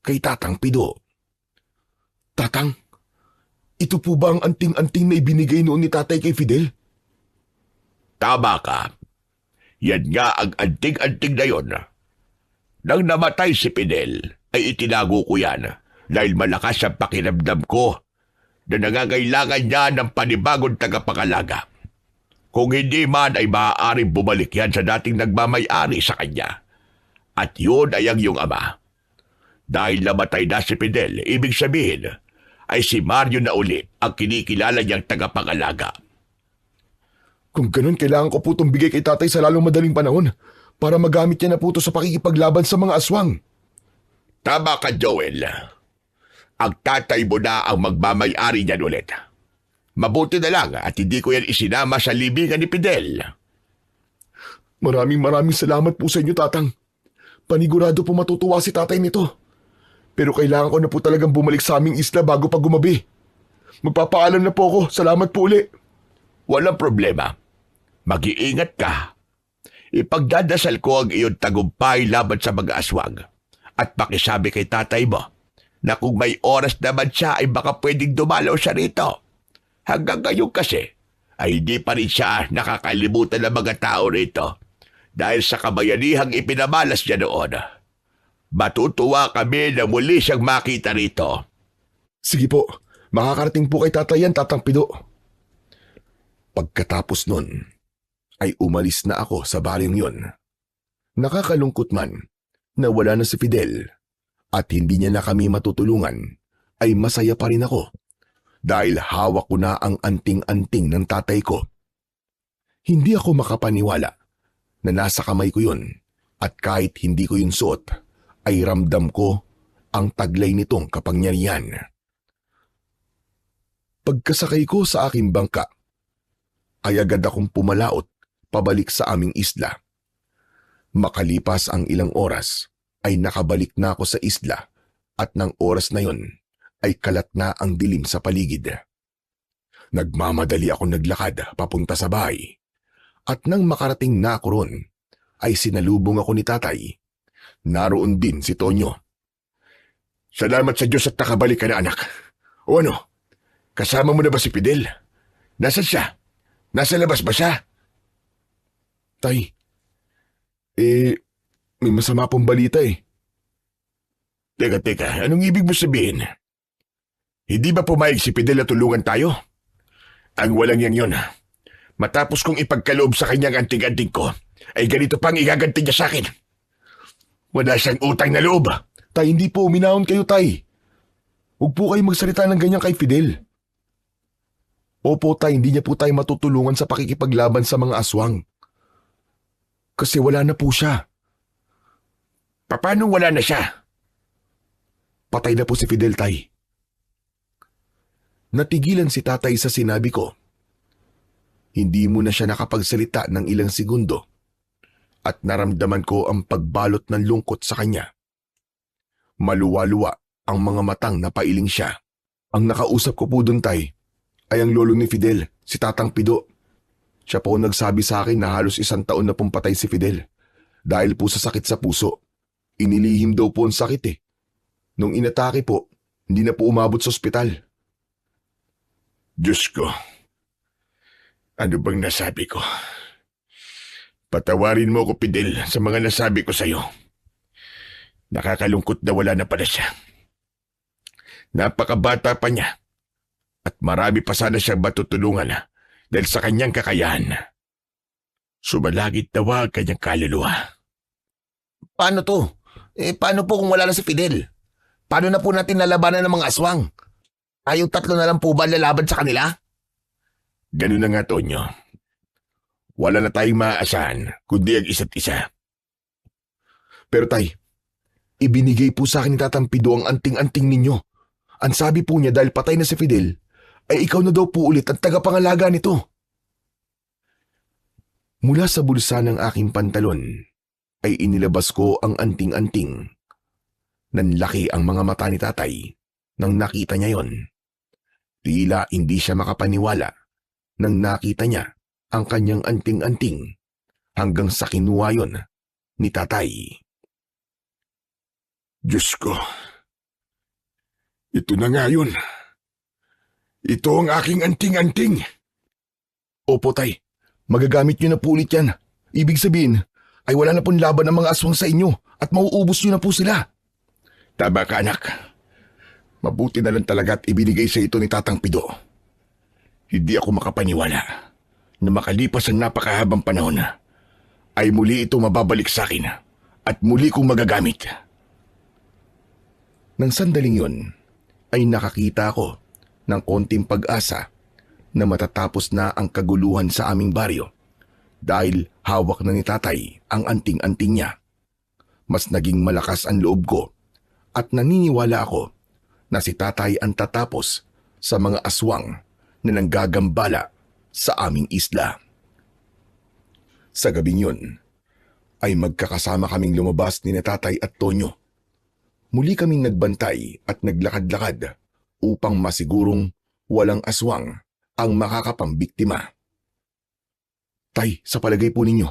kay Tatang Pido. Tatang, ito po ba ang anting-anting na ibinigay noon ni tatay kay Fidel? Tama ka. Yan nga ang anting-anting na yon. Nang namatay si Fidel, ay itinago ko yan dahil malakas ang pakiramdam ko na nangangailangan niya ng panibagong tagapangalaga. Kung hindi man ay maaaring bumalik yan sa dating nagmamay-ari sa kanya. At yun ay ang iyong ama. Dahil namatay na si Fidel, ibig sabihin ay si Mario na uli ang kinikilala niyang tagapangalaga. Kung ganun, kailangan ko po itong bigay kay tatay sa lalong madaling panahon para magamit niya na po ito sa pakikipaglaban sa mga aswang. Tama ka, Joel. Ang tatay mo na ang magmamay-ari niyan ulit. Mabuti na lang at hindi ko yan isinama sa libingan ni Fidel. Maraming salamat po sa inyo, Tatang. Panigurado po matutuwa si tatay nito. Pero kailangan ko na po talagang bumalik sa aming isla bago pa gumabi. Magpapaalam na po ako. Salamat po uli. Walang problema. Mag-iingat ka. Ipagdadasal ko ang iyong tagumpay laban sa mga aswang. At pakisabi kay tatay mo na kung may oras naman siya ay baka pwedeng dumalaw siya rito. Hanggang ngayon kasi ay hindi pa rin siya nakakalimutan ng mga tao rito dahil sa kabayanihang ipinamalas niya noon. Matutuwa kami na muli siyang makita rito. Sige po, makakarating po kay tatay yan, Tatang Pido. Pagkatapos nun, ay umalis na ako sa baryong yon. Nakakalungkot man na wala na si Fidel at hindi niya na kami matutulungan, ay masaya pa rin ako dahil hawak ko na ang anting-anting ng tatay ko. Hindi ako makapaniwala na nasa kamay ko yun at kahit hindi ko yun suot, ay ramdam ko ang taglay nitong kapangyarihan. Pagkasakay ko sa aking bangka, ay agad akong pumalaot pabalik sa aming isla. Makalipas ang ilang oras, ay nakabalik na ako sa isla at ng oras na yon ay kalat na ang dilim sa paligid. Nagmamadali akong naglakad papunta sa bahay at nang makarating na ako ron, ay sinalubong ako ni tatay. Naroon din si Tonyo. Salamat sa Diyos at nakabalik ka na, anak. O ano? Kasama mo na ba si Fidel? Nasaan siya? Nasa labas ba siya? Tay, may masama pong balita eh. Teka, anong ibig mo sabihin? Hindi ba pumayag si Fidel na tulungan tayo? Ang walang yan yun. Matapos kong ipagkaloob sa kanyang anting-anting ko, ay ganito pang igaganti niya sa akin. Wala siyang utang na loob. Tay, hindi po, uminahon kayo, tay. Huwag po kayo magsalita ng ganyan kay Fidel. Opo, tay, hindi niya po tayo matutulungan sa pakikipaglaban sa mga aswang. Kasi wala na po siya. Paano wala na siya? Patay na po si Fidel, tay. Natigilan si tatay sa sinabi ko. Hindi mo na siya nakapagsalita ng ilang segundo at naramdaman ko ang pagbalot ng lungkot sa kanya. Maluwa-luwa ang mga matang napailing siya. Ang nakausap ko po dun, tay, ay ang lolo ni Fidel, si Tatang Pido. Siya po nagsabi sa akin na halos 1 taon na pong patay si Fidel dahil po sa sakit sa puso. Inilihim daw po ang sakit eh. Nung inatake po, hindi na po umabot sa ospital. Diyos ko, ano bang nasabi ko? Patawarin mo ko, Fidel, sa mga nasabi ko sa'yo. Nakakalungkot na wala na pala siya. Napakabata pa niya at marami pa sana siyang matutulungan dahil sa kanyang kakayahan. Sumalagit daw ang kanyang kaluluwa. Paano to? Paano po kung wala na si Fidel? Paano na po natin lalabanan ng mga aswang? Tayong tatlo na lang po ba lalaban sa kanila? Ganun na nga, Tonyo. Wala na tayong maaasahan kundi ang isa't isa. Pero tay, ibinigay po sa akin ni Tatang Pido ang anting-anting ninyo. Ang sabi po niya dahil patay na si Fidel, ay ikaw na daw po ulit ang tagapangalaga nito. Mula sa bulsa ng aking pantalon, ay inilabas ko ang anting-anting. Nanlaki ang mga mata ni tatay nang nakita niya yon. Tila hindi siya makapaniwala nang nakita niya ang kanyang anting-anting hanggang sa kinuha yon ni tatay. Diyos ko. Ito na nga yun. Ito ang aking anting-anting. Opo tay, magagamit niyo na po ulit yan. Ibig sabihin ay wala na pong laban ng mga aswang sa inyo at mauubos niyo na po sila. Tama ka, anak. Mabuti na lang talaga at ibinigay sa ito ni Tatang Pido. Hindi ako makapaniwala na makalipas ang napakahabang panahon ay muli ito mababalik sa akin at muli kong magagamit. Nang sandaling yon, ay nakakita ako ng konting pag-asa na matatapos na ang kaguluhan sa aming baryo dahil hawak na ni tatay ang anting-anting niya. Mas naging malakas ang loob ko at naniniwala ako na si tatay ang tatapos sa mga aswang na nanggagambala sa aming isla. Sa gabing yun, ay magkakasama kaming lumabas ni tatay at Tonyo. Muli kaming nagbantay at naglakad-lakad upang masigurong walang aswang ang makakapambiktima. Tay, sa palagay po ninyo,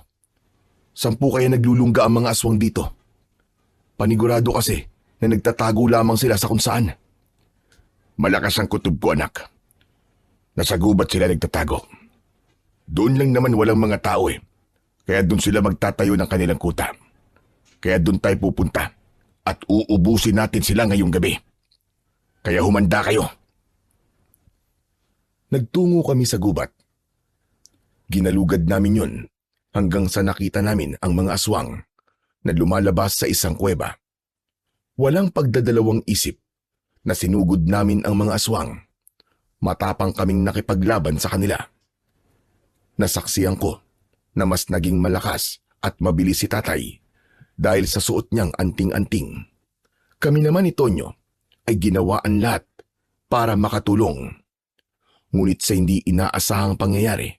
10 kaya naglulungga ang mga aswang dito? Panigurado kasi na nagtatago lamang sila sa kung saan. Malakas ang kutob ko, anak. Nasa gubat sila nagtatago. Doon lang naman walang mga tao Kaya doon sila magtatayo ng kanilang kuta. Kaya doon tayo pupunta. At uubusin natin sila ngayong gabi. Kaya humanda kayo. Nagtungo kami sa gubat. Ginalugad namin yun hanggang sa nakita namin ang mga aswang na lumalabas sa isang kuweba. Walang pagdadalawang isip na sinugod namin ang mga aswang. Matapang kaming nakipaglaban sa kanila. Nasaksiyan ko na mas naging malakas at mabilis si tatay dahil sa suot niyang anting-anting. Kami naman ni Tonyo ay ginawa ang lahat para makatulong. Ngunit sa hindi inaasahang pangyayari,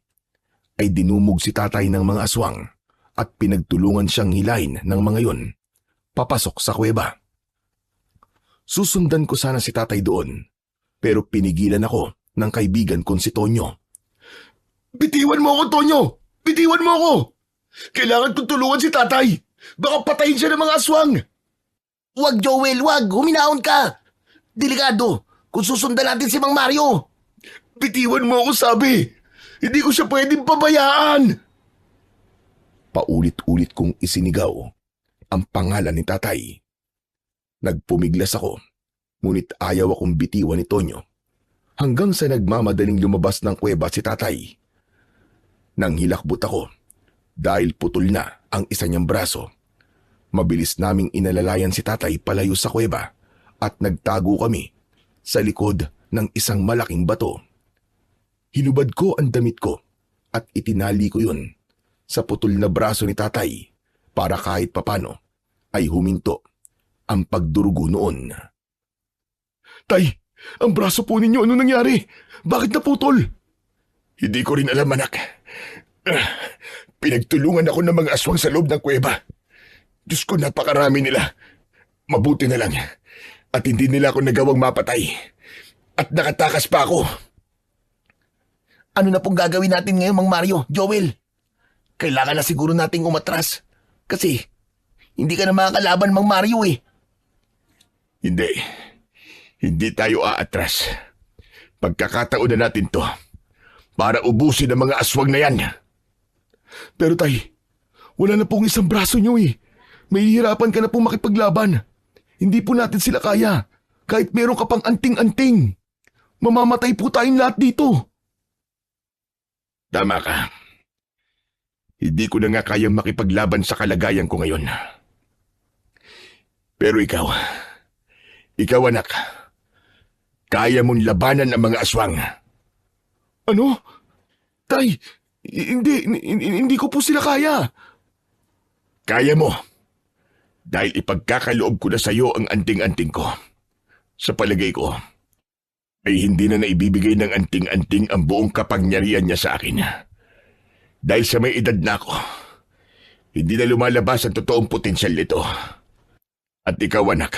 ay dinumog si tatay ng mga aswang at pinagtulungan siyang hilahin ng mga yon papasok sa kuweba. Susundan ko sana si tatay doon, pero pinigilan ako ng kaibigan kong si Tonyo. Bitiwan mo ako, Tonyo! Bitiwan mo ako! Kailangan kong tulungan si tatay! Baka patayin siya ng mga aswang! Wag, Joel, wag! Huminahon ka! Delikado kung susundan natin si Mang Mario! Bitiwan mo ako, sabi! Hindi ko siya pwedeng pabayaan! Paulit-ulit kong isinigaw ang pangalan ni tatay. Nagpumiglas ako, ngunit ayaw akong bitiwan ni Tonyo hanggang sa nagmamadaling lumabas ng kuweba si tatay. Nang hilakbot ako dahil putol na ang isa niyang braso. Mabilis naming inalalayan si tatay palayo sa kuweba at nagtago kami sa likod ng isang malaking bato. Hinubad ko ang damit ko at itinali ko yun sa putol na braso ni tatay para kahit papano ay huminto ang pagdurugo noon. Tay, ang braso po ninyo, ano nangyari? Bakit naputol? Hindi ko rin alam, anak. Pinagtulungan ako ng mga aswang sa loob ng kuweba. Diyos ko, napakarami nila. Mabuti na lang. At hindi nila ako nagawang mapatay. At nakatakas pa ako. Ano na pong gagawin natin ngayon, Mang Mario, Joel? Kailangan na siguro nating umatras. Kasi hindi ka na makakalaban, Mang Mario Hindi. Hindi tayo aatras. Pagkakataon na natin to para ubusin ang mga aswang na yan. Pero tay, Wala na pong isang braso niyo eh. Mahihirapan ka na pong makipaglaban. Hindi po natin sila kaya. Kahit meron ka pang anting-anting. Mamamatay po tayong lahat dito. Tama ka. Hindi ko na nga kayang makipaglaban sa kalagayan ko ngayon. Pero ikaw anak, kaya mong labanan ang mga aswang. Ano? Tay, hindi ko po sila kaya. Kaya mo. Dahil ipagkakaloob ko na sa iyo ang anting-anting ko. Sa palagay ko, ay hindi na naibibigay ng anting-anting ang buong kapangyarihan niya sa akin. Dahil sa may edad na ako, hindi na lumalabas ang totoong potensyal nito. At ikaw anak,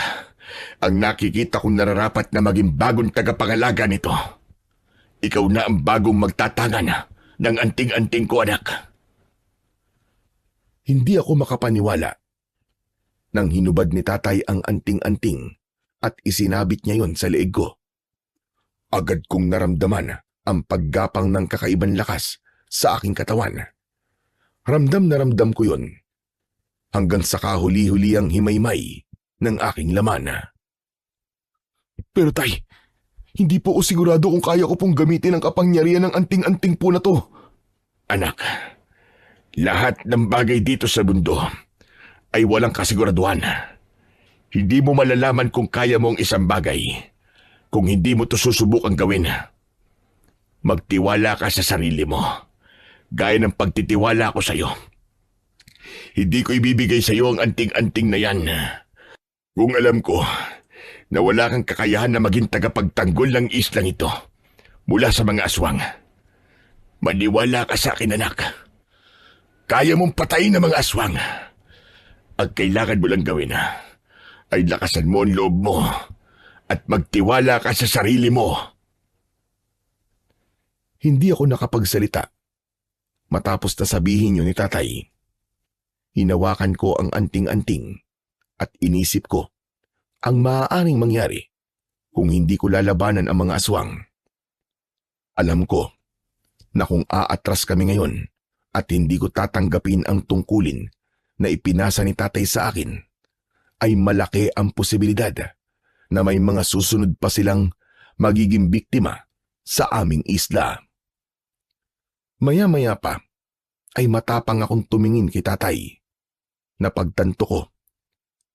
ang nakikita kong nararapat na maging bagong tagapangalaga nito. Ikaw na ang bagong magtatangan ng anting-anting ko anak. Hindi ako makapaniwala nang hinubad ni tatay ang anting-anting at isinabit niya yon sa leeg ko. Agad kong naramdaman ang paggapang ng kakaibang lakas sa aking katawan. Ramdam na ramdam ko yon hanggang sa kahuli-huli ang himaymay ng aking laman. Pero tay, hindi po ako sigurado kung kaya ko pong gamitin ang kapangyarihan ng anting-anting po na to. Anak, lahat ng bagay dito sa mundo ay walang kasiguraduhan. Hindi mo malalaman kung kaya mo ang isang bagay kung hindi mo to susubukang gawin. Magtiwala ka sa sarili mo, gaya ng pagtitiwala ko sa iyo. Hindi ko ibibigay sa iyo ang anting-anting na yan kung alam ko na wala kang kakayahan na maging tagapagtanggol ng islang ito mula sa mga aswang. Maniwala ka sa akin anak. Kaya mong patayin ang mga aswang. Ang kailangan mo lang gawin ay lakasan mo ang loob mo at magtiwala ka sa sarili mo. Hindi ako nakapagsalita. Matapos na sabihin yun ni tatay, hinawakan ko ang anting-anting at inisip ko ang maaaring mangyari kung hindi ko lalabanan ang mga aswang. Alam ko na kung aatras kami ngayon at hindi ko tatanggapin ang tungkulin na ipinasa ni tatay sa akin, ay malaki ang posibilidad na may mga susunod pa silang magiging biktima sa aming isla. Maya-maya pa ay matapang akong tumingin kay tatay. Napagtanto ko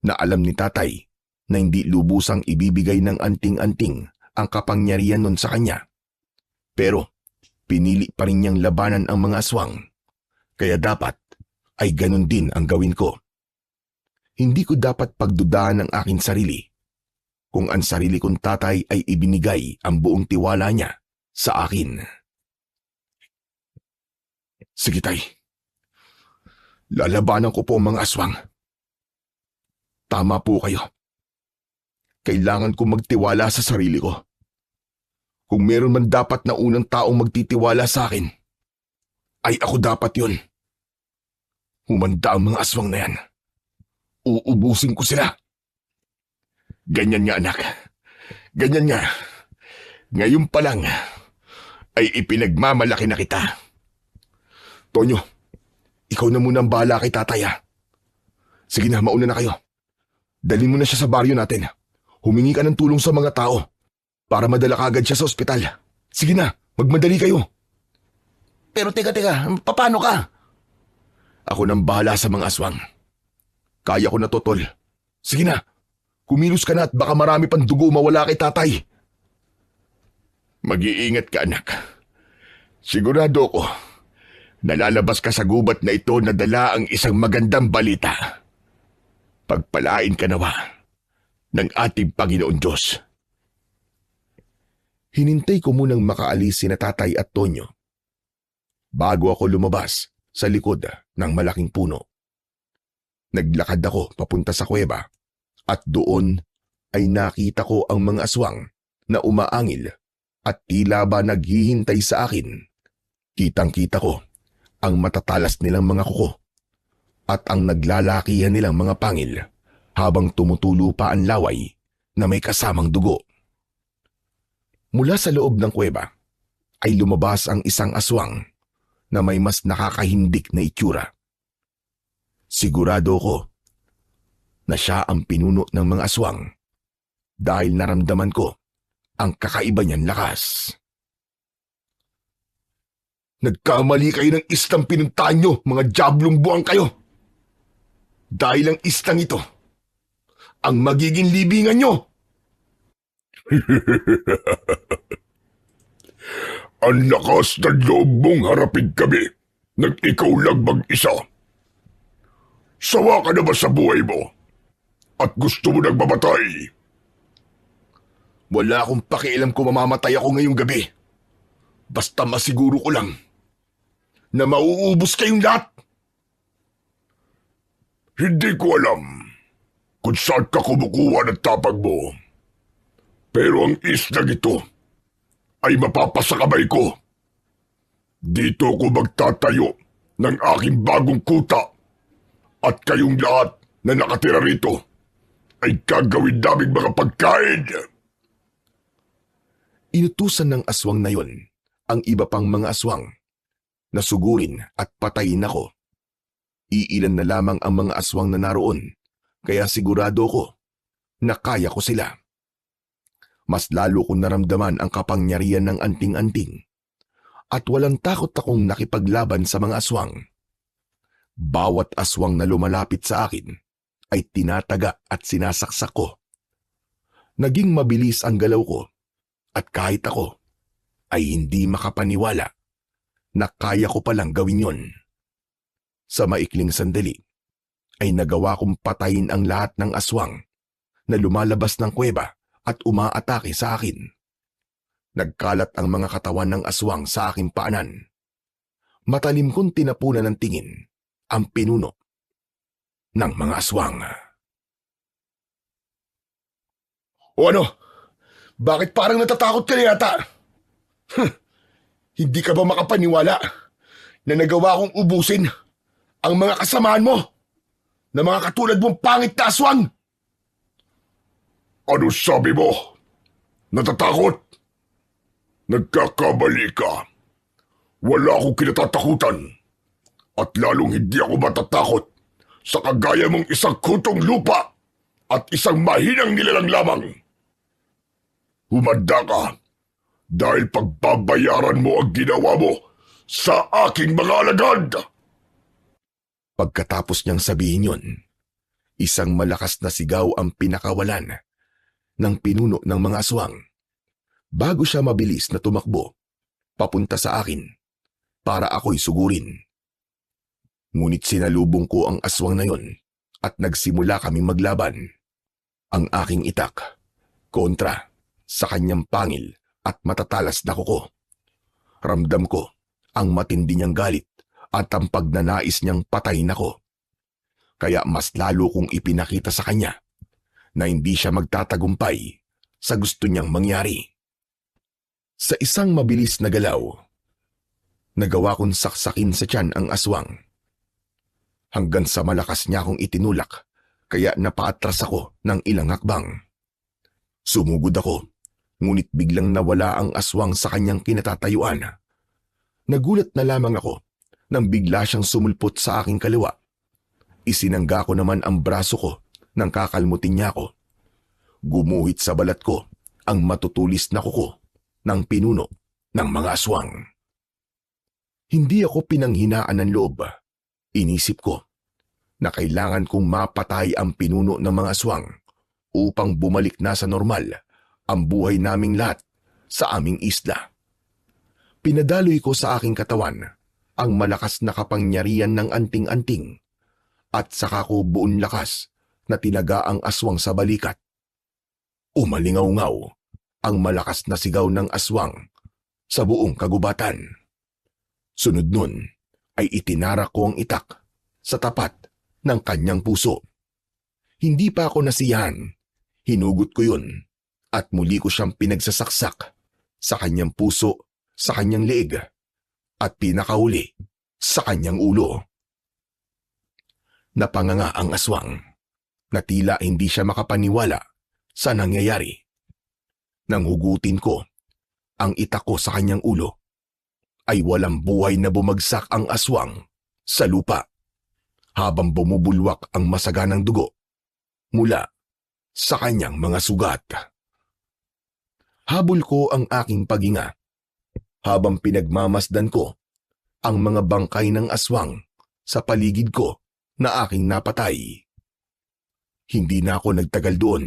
na alam ni tatay na hindi lubusang ibibigay ng anting-anting ang kapangyarihan nun sa kanya. Pero pinili pa rin niyang labanan ang mga aswang, kaya dapat ay ganun din ang gawin ko. Hindi ko dapat pagdudahan ang aking sarili kung ang sarili kong tatay ay ibinigay ang buong tiwala niya sa akin. Sige tay, lalabanan ko po ang mga aswang. Tama po kayo. Kailangan ko magtiwala sa sarili ko. Kung meron man dapat na unang taong magtitiwala sa akin, ay ako dapat yun. Humanda ang mga aswang na yan. Uubusin ko sila. Ganyan nga anak. Ganyan nga. Ngayon pa lang ay ipinagmamalaki na kita. Tonyo, ikaw na muna ang bahala kay tatay ha. Sige na, mauna na kayo. Dalhin mo na siya sa baryo natin. Humingi ka ng tulong sa mga tao para madala kagad siya sa ospital. Sige na, magmadali kayo. Pero teka, paano ka? Ako nang bahala sa mga aswang. Kaya ko na to, tol. Sige na, kumilos ka na at baka marami pang dugo mawala kay tatay. Mag-iingat ka anak. Sigurado ko, nalalabas ka sa gubat na ito na dala ang isang magandang balita. Pagpalain ka nawa ng ating Panginoon Diyos. Hinintay ko munang makaalis sina tatay at Tonyo bago ako lumabas sa likod ng malaking puno. Naglakad ako papunta sa kuweba at doon ay nakita ko ang mga aswang na umaangil at tila ba naghihintay sa akin. Kitang-kita ko ang matatalas nilang mga kuko at ang naglalakihan nilang mga pangil habang tumutulo pa ang laway na may kasamang dugo. Mula sa loob ng kuweba ay lumabas ang isang aswang na may mas nakakahindik na itsura. Sigurado ko na siya ang pinuno ng mga aswang dahil naramdaman ko ang kakaiba niyang lakas. Nagkamali kayo ng istang pinuntahan nyo, mga diablong buwang kayo. Dahil ang istang ito ang magiging libingan nyo. Ang lakas ng loob mong harapin kami nang ikaw lang mag-isa. Sawa ka na ba sa buhay mo? At gusto mo nang mamatay? Wala akong pakialam kung mamamatay ako ngayong gabi. Basta masiguro ko lang na mauubos kayong lahat. Hindi ko alam kung saan ka kumukuha ng tapag mo. Pero ang islang ito ay mapapasakabay ko. Dito ko magtatayo ng aking bagong kuta at kayong lahat na nakatira rito ay gagawin naming mga pagkain. Inutusan ng aswang na yon ang iba pang mga aswang na sugurin at patayin ako. Iilan na lamang ang mga aswang na naroon, kaya sigurado ko na kaya ko sila. Mas lalo kong naramdaman ang kapangyarihan ng anting-anting at walang takot akong nakipaglaban sa mga aswang. Bawat aswang na lumalapit sa akin ay tinataga at sinasaksak ko. Naging mabilis ang galaw ko at kahit ako ay hindi makapaniwala na kaya ko palang gawin yon. Sa maikling sandali ay nagawa kong patayin ang lahat ng aswang na lumalabas ng kuweba at umaatake sa akin. Nagkalat ang mga katawan ng aswang sa aking paanan. Matalim kong tinapunan ng tingin ang pinuno ng mga aswang. O ano? Bakit parang natatakot ka na yata? Hindi ka ba makapaniwala na nagawa kong ubusin ang mga kasamahan mo na mga katulad mong pangit na aswang? Ano sabi mo? Natatakot? Nagkakamali ka. Wala akong kinatatakutan. At lalong hindi ako matatakot sa kagaya mong isang kutong lupa at isang mahinang nilalang lamang. Humanda ka dahil pagbabayaran mo ang ginawa mo sa aking mga alagad. Pagkatapos niyang sabihin yon, isang malakas na sigaw ang pinakawalan ng pinuno ng mga aswang bago siya mabilis na tumakbo papunta sa akin para ako'y sugurin. Ngunit sinalubong ko ang aswang na yon at nagsimula kaming maglaban. Ang aking itak kontra sa kanyang pangil at matatalas na kuko. Ramdam ko ang matindi niyang galit at ang pagnanais niyang patayin ako. Kaya mas lalo kong ipinakita sa kanya na hindi siya magtatagumpay sa gusto niyang mangyari. Sa isang mabilis na galaw, nagawa kong saksakin sa tiyan ang aswang. Hanggang sa malakas niya akong itinulak, kaya napaatras ako ng ilang hakbang. Sumugod ako, ngunit biglang nawala ang aswang sa kanyang kinatatayuan. Nagulat na lamang ako nang bigla siyang sumulpot sa aking kaliwa. Isinangga ko naman ang braso ko nang kakalmutin niya ako. Gumuhit sa balat ko ang matutulis na kuko ng pinuno ng mga aswang. Hindi ako pinanghinaan ng loob. Inisip ko na kailangan kong mapatay ang pinuno ng mga aswang upang bumalik na sa normal ang buhay naming lahat sa aming isla. Pinadaloy ko sa aking katawan ang malakas na kapangyarihan ng anting-anting at saka ko buong lakas na tinaga ang aswang sa balikat. Umalingaw-ngaw ang malakas na sigaw ng aswang sa buong kagubatan. Sunod nun ay itinara ko ang itak sa tapat ng kanyang puso. Hindi pa ako nasiyahan, hinugot ko yun at muli ko siyang pinagsasaksak sa kanyang puso, sa kanyang leeg at pinakahuli sa kanyang ulo. Napanganga ang aswang na tila hindi siya makapaniwala sa nangyayari. Nang hugutin ko ang itak ko sa kanyang ulo, ay walang buhay na bumagsak ang aswang sa lupa. habang bumubulwak ang masaganang dugo mula sa kanyang mga sugat. Habol ko ang aking paghinga habang pinagmamasdan ko ang mga bangkay ng aswang sa paligid ko na aking napatay. Hindi na ako nagtagal doon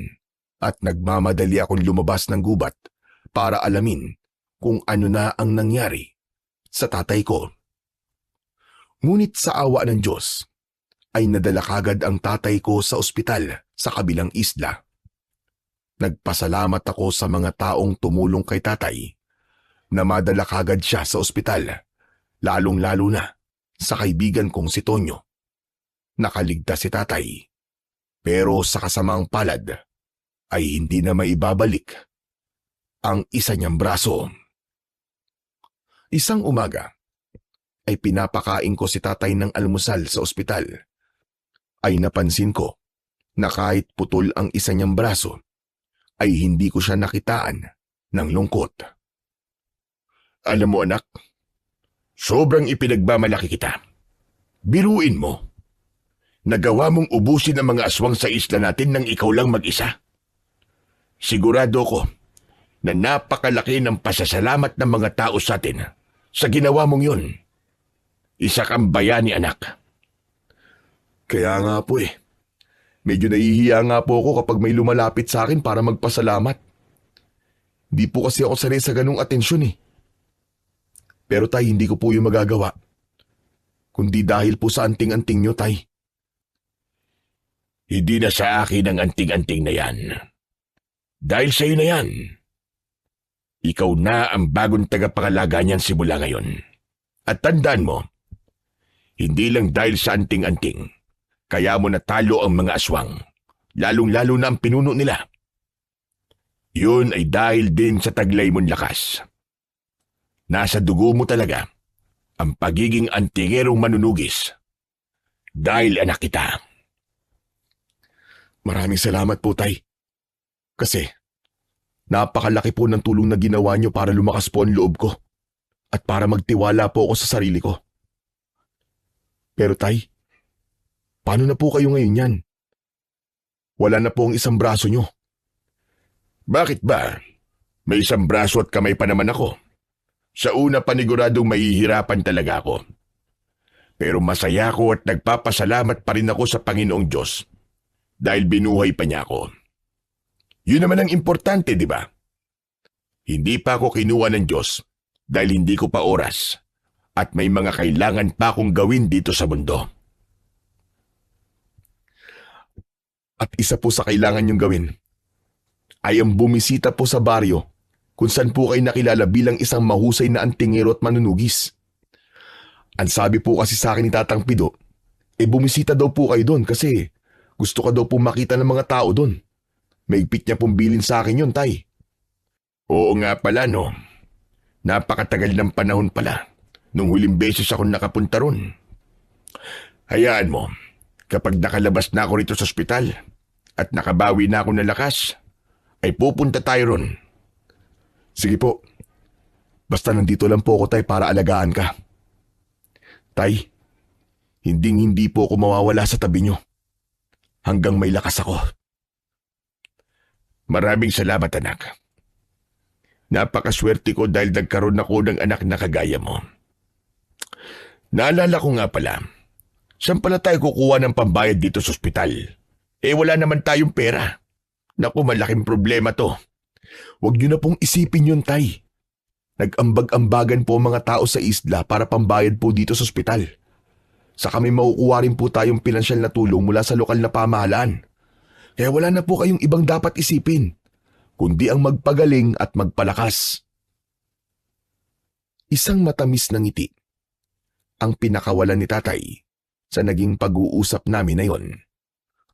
at nagmamadali akong lumabas ng gubat para alamin kung ano na ang nangyari sa tatay ko. Ngunit sa awa ng Diyos ay nadala kagad ang tatay ko sa ospital sa kabilang isla. Nagpasalamat ako sa mga taong tumulong kay tatay na madala kagad siya sa ospital, lalong-lalo na sa kaibigan kong si Tonyo. Nakaligtas si tatay, pero sa kasamaang palad ay hindi na maibabalik ang isa niyang braso. Isang umaga ay pinapakain ko si tatay ng almusal sa ospital. Ay napansin ko na kahit putol ang isa niyang braso, ay hindi ko siya nakitaan ng lungkot. Alam mo anak, sobrang ipinagmamalaki kita. Biruin mo, nagawa mong ubusin ang mga aswang sa isla natin nang ikaw lang mag-isa. Sigurado ko na napakalaki ng pasasalamat ng mga tao sa atin sa ginawa mong yun. Isa kang bayani anak. Kaya nga po eh. Medyo nahihiya nga po ako kapag may lumalapit sa akin para magpasalamat. Di po kasi ako sanay sa ganung atensyon eh. Pero tay, hindi ko po yung magagawa. Kundi dahil po sa anting-anting nyo, tay. Hindi na sa akin ang anting-anting na yan. Dahil sa'yo na yan. Ikaw na ang bagong tagapangalaga niyan simula ngayon. At tandaan mo, hindi lang dahil sa anting-anting, kaya mo natalo ang mga aswang, lalong-lalo na ang pinuno nila. Yun ay dahil din sa taglay mong lakas. Nasa dugo mo talaga ang pagiging antingerong manunugis. Dahil anak kita. Maraming salamat po, tay. Kasi napakalaki po ng tulong na ginawa niyo para lumakas po ang loob ko at para magtiwala po ako sa sarili ko. Pero tay, paano na po kayo ngayon yan? Wala na po ang isang braso nyo. Bakit ba? May isang braso at kamay pa naman ako. Sa una paniguradong mahihirapan talaga ako. Pero masaya ako at nagpapasalamat pa rin ako sa Panginoong Diyos dahil binuhay pa niya ako. Yun naman ang importante, di ba? Hindi pa ako kinuha ng Diyos dahil hindi ko pa oras at may mga kailangan pa akong gawin dito sa mundo. At isa po sa kailangan niyong gawin ay ang bumisita po sa baryo kung saan po kayo nakilala bilang isang mahusay na antingero at manunugis. Ang sabi po kasi sa akin ni Tatang Pido, bumisita daw po kayo doon kasi gusto ka daw po makita ng mga tao doon. Maigpit niya pong bilin sa akin yun, tay. Oo nga pala, no. Napakatagal ng panahon pala nung huling beses ako nakapunta ron. Hayaan mo, kapag nakalabas na ako rito sa ospital at nakabawi na ako ng lakas, ay pupunta tayo ron. Sige po. Basta nandito lang po ako, tay, para alagaan ka. Tay, hindi po ako mawawala sa tabi nyo hanggang may lakas ako. Maraming salamat, anak. Napakaswerte ko dahil nagkaroon ako ng anak na kagaya mo. Naalala ko nga pala, saan pala tayo kukuha ng pambayad dito sa ospital? Wala naman tayong pera. Naku, malaking problema to. Huwag niyo na pong isipin yun, tay. Nag-ambag-ambagan po mga tao sa isla para pambayad po dito sa ospital. Sa kami makukuha rin po tayong pinansyal na tulong mula sa lokal na pamahalaan. Kaya wala na po kayong ibang dapat isipin, kundi ang magpagaling at magpalakas. Isang matamis na ngiti ang pinakawalan ni tatay sa naging pag-uusap namin na yon.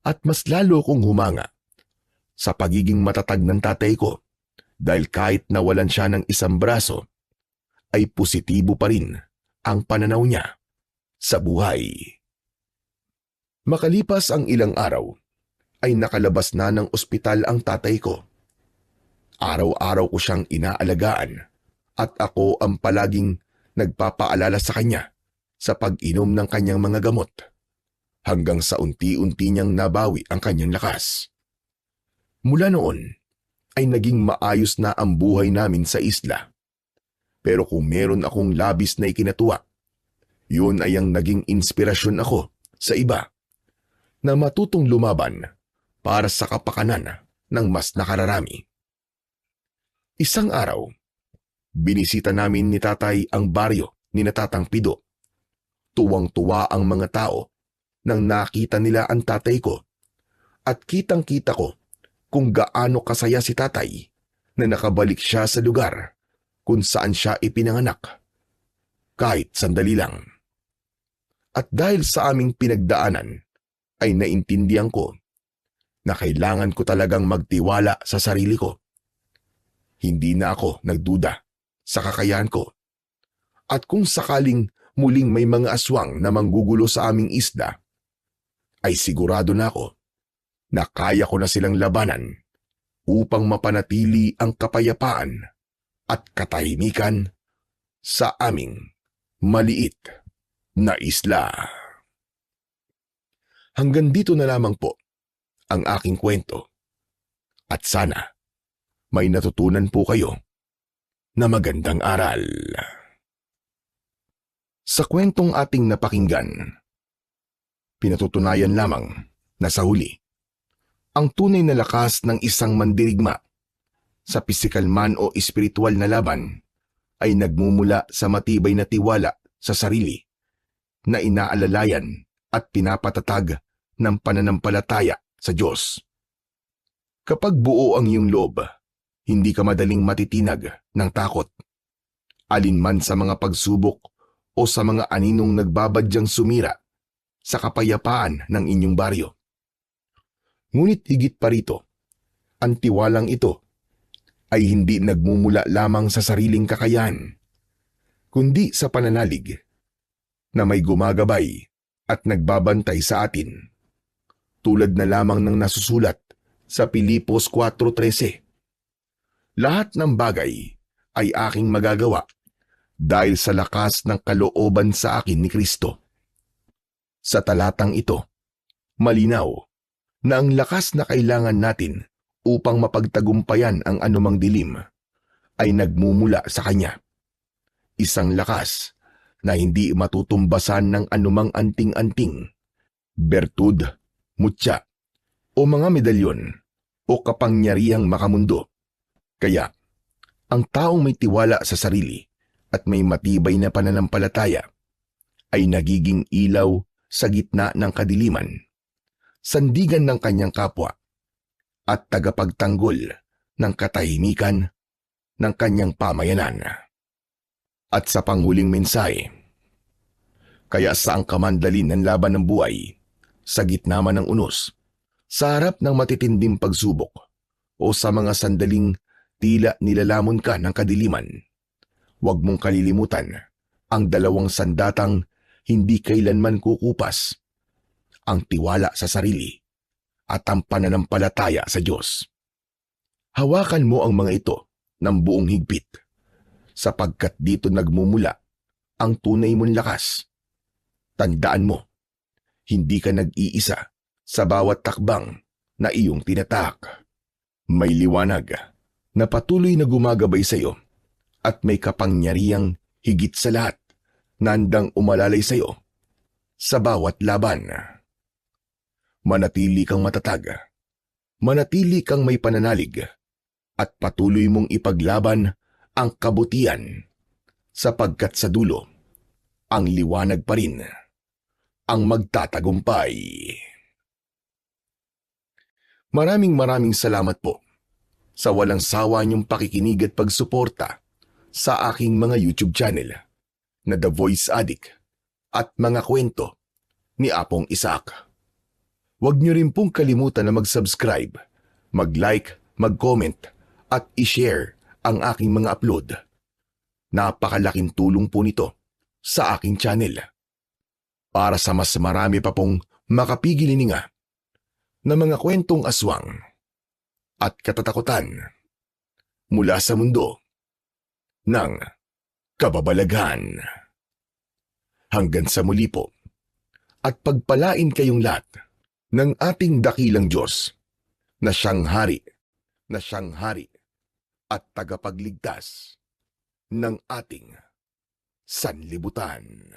At mas lalo kong humanga sa pagiging matatag ng tatay ko dahil kahit nawalan siya ng isang braso, ay positibo pa rin ang pananaw niya sa buhay. Makalipas ang ilang araw, ay nakalabas na ng ospital ang tatay ko. Araw-araw ko siyang inaalagaan at ako ang palaging nagpapaalala sa kanya sa pag-inom ng kanyang mga gamot. hanggang sa unti-unti niyang nabawi ang kanyang lakas. Mula noon ay naging maayos na ang buhay namin sa isla. Pero kung meron akong labis na ikinatuwa, yun ay ang naging inspirasyon ako sa iba na matutong lumaban para sa kapakanan ng mas nakararami. Isang araw, binisita namin ni tatay ang baryo ni Tatang Pido. Tuwang-tuwa ang mga tao nang nakita nila ang tatay ko at kitang-kita ko kung gaano kasaya si tatay na nakabalik siya sa lugar kung saan siya ipinanganak, kahit sandali lang. At dahil sa aming pinagdaanan, ay naintindihan ko na kailangan ko talagang magtiwala sa sarili ko. Hindi na ako nagduda sa kakayahan ko. At kung sakaling muling may mga aswang na manggugulo sa aming isla, ay sigurado na ako na kaya ko na silang labanan upang mapanatili ang kapayapaan at katahimikan sa aming maliit na isla. Hanggang dito na lamang po ang aking kwento. At sana may natutunan po kayo na magandang aral. Sa kwentong ating napakinggan, pinatutunayan lamang na sa huli, ang tunay na lakas ng isang mandirigma sa pisikal man o espiritual na laban ay nagmumula sa matibay na tiwala sa sarili na inaalalayan at pinapatatag ng pananampalataya sa Diyos. Kapag buo ang iyong loob, hindi ka madaling matitinag ng takot. Alinman sa mga pagsubok o sa mga aninong nagbabadyang sumira sa kapayapaan ng inyong baryo. Ngunit higit pa rito, ang tiwalang ito ay hindi nagmumula lamang sa sariling kakayahan, kundi sa pananalig na may gumagabay at nagbabantay sa atin. Tulad na lamang ng nasusulat sa Pilipos 4:13. Lahat ng bagay ay aking magagawa dahil sa lakas ng kalooban sa akin ni Kristo. Sa talatang ito, malinaw na ang lakas na kailangan natin upang mapagtagumpayan ang anumang dilim ay nagmumula sa Kanya. Isang lakas na hindi matutumbasan ng anumang anting-anting, bertud, mutya, o mga medalyon o kapangyarihang makamundo. Kaya, ang taong may tiwala sa sarili at may matibay na pananampalataya ay nagiging ilaw sa gitna ng kadiliman, sandigan ng kanyang kapwa, at tagapagtanggol ng katahimikan ng kanyang pamayanan. At sa panghuling mensahe, kaya saan ka man dalhin ng laban ng buhay, sa gitna man ng unos, sa harap ng matitinding pagsubok, o sa mga sandaling tila nilalamon ka ng kadiliman, huwag mong kalilimutan ang dalawang sandatang hindi kailanman kukupas, ang tiwala sa sarili at ang pananampalataya sa Diyos. Hawakan mo ang mga ito ng buong higpit, sapagkat dito nagmumula ang tunay mong lakas. Tandaan mo, hindi ka nag-iisa sa bawat takbang na iyong tinatak. May liwanag na patuloy na gumagabay sa iyo at may kapangyarihang higit sa lahat na handang umalalay sa iyo sa bawat laban. Manatili kang matatag, manatili kang may pananalig, at patuloy mong ipaglaban ang kabutihan, sapagkat sa dulo, ang liwanag pa rin ang magtatagumpay. Maraming salamat po sa walang sawa niyong pakikinig at pagsuporta sa aking mga YouTube channel na The Voice Addict at mga kwento ni Apong Isaac. Huwag niyo rin pong kalimutan na mag-subscribe, mag-like, mag-comment at i-share ang aking mga upload. Napakalaking tulong po nito sa aking channel para sa mas marami pa pong makapigilininga na mga kwentong aswang at katatakutan mula sa mundo ng kababalaghan. Hanggang sa muli po, at pagpalain kayong lahat ng ating dakilang Diyos na siyang hari at tagapagligtas ng ating sanlibutan.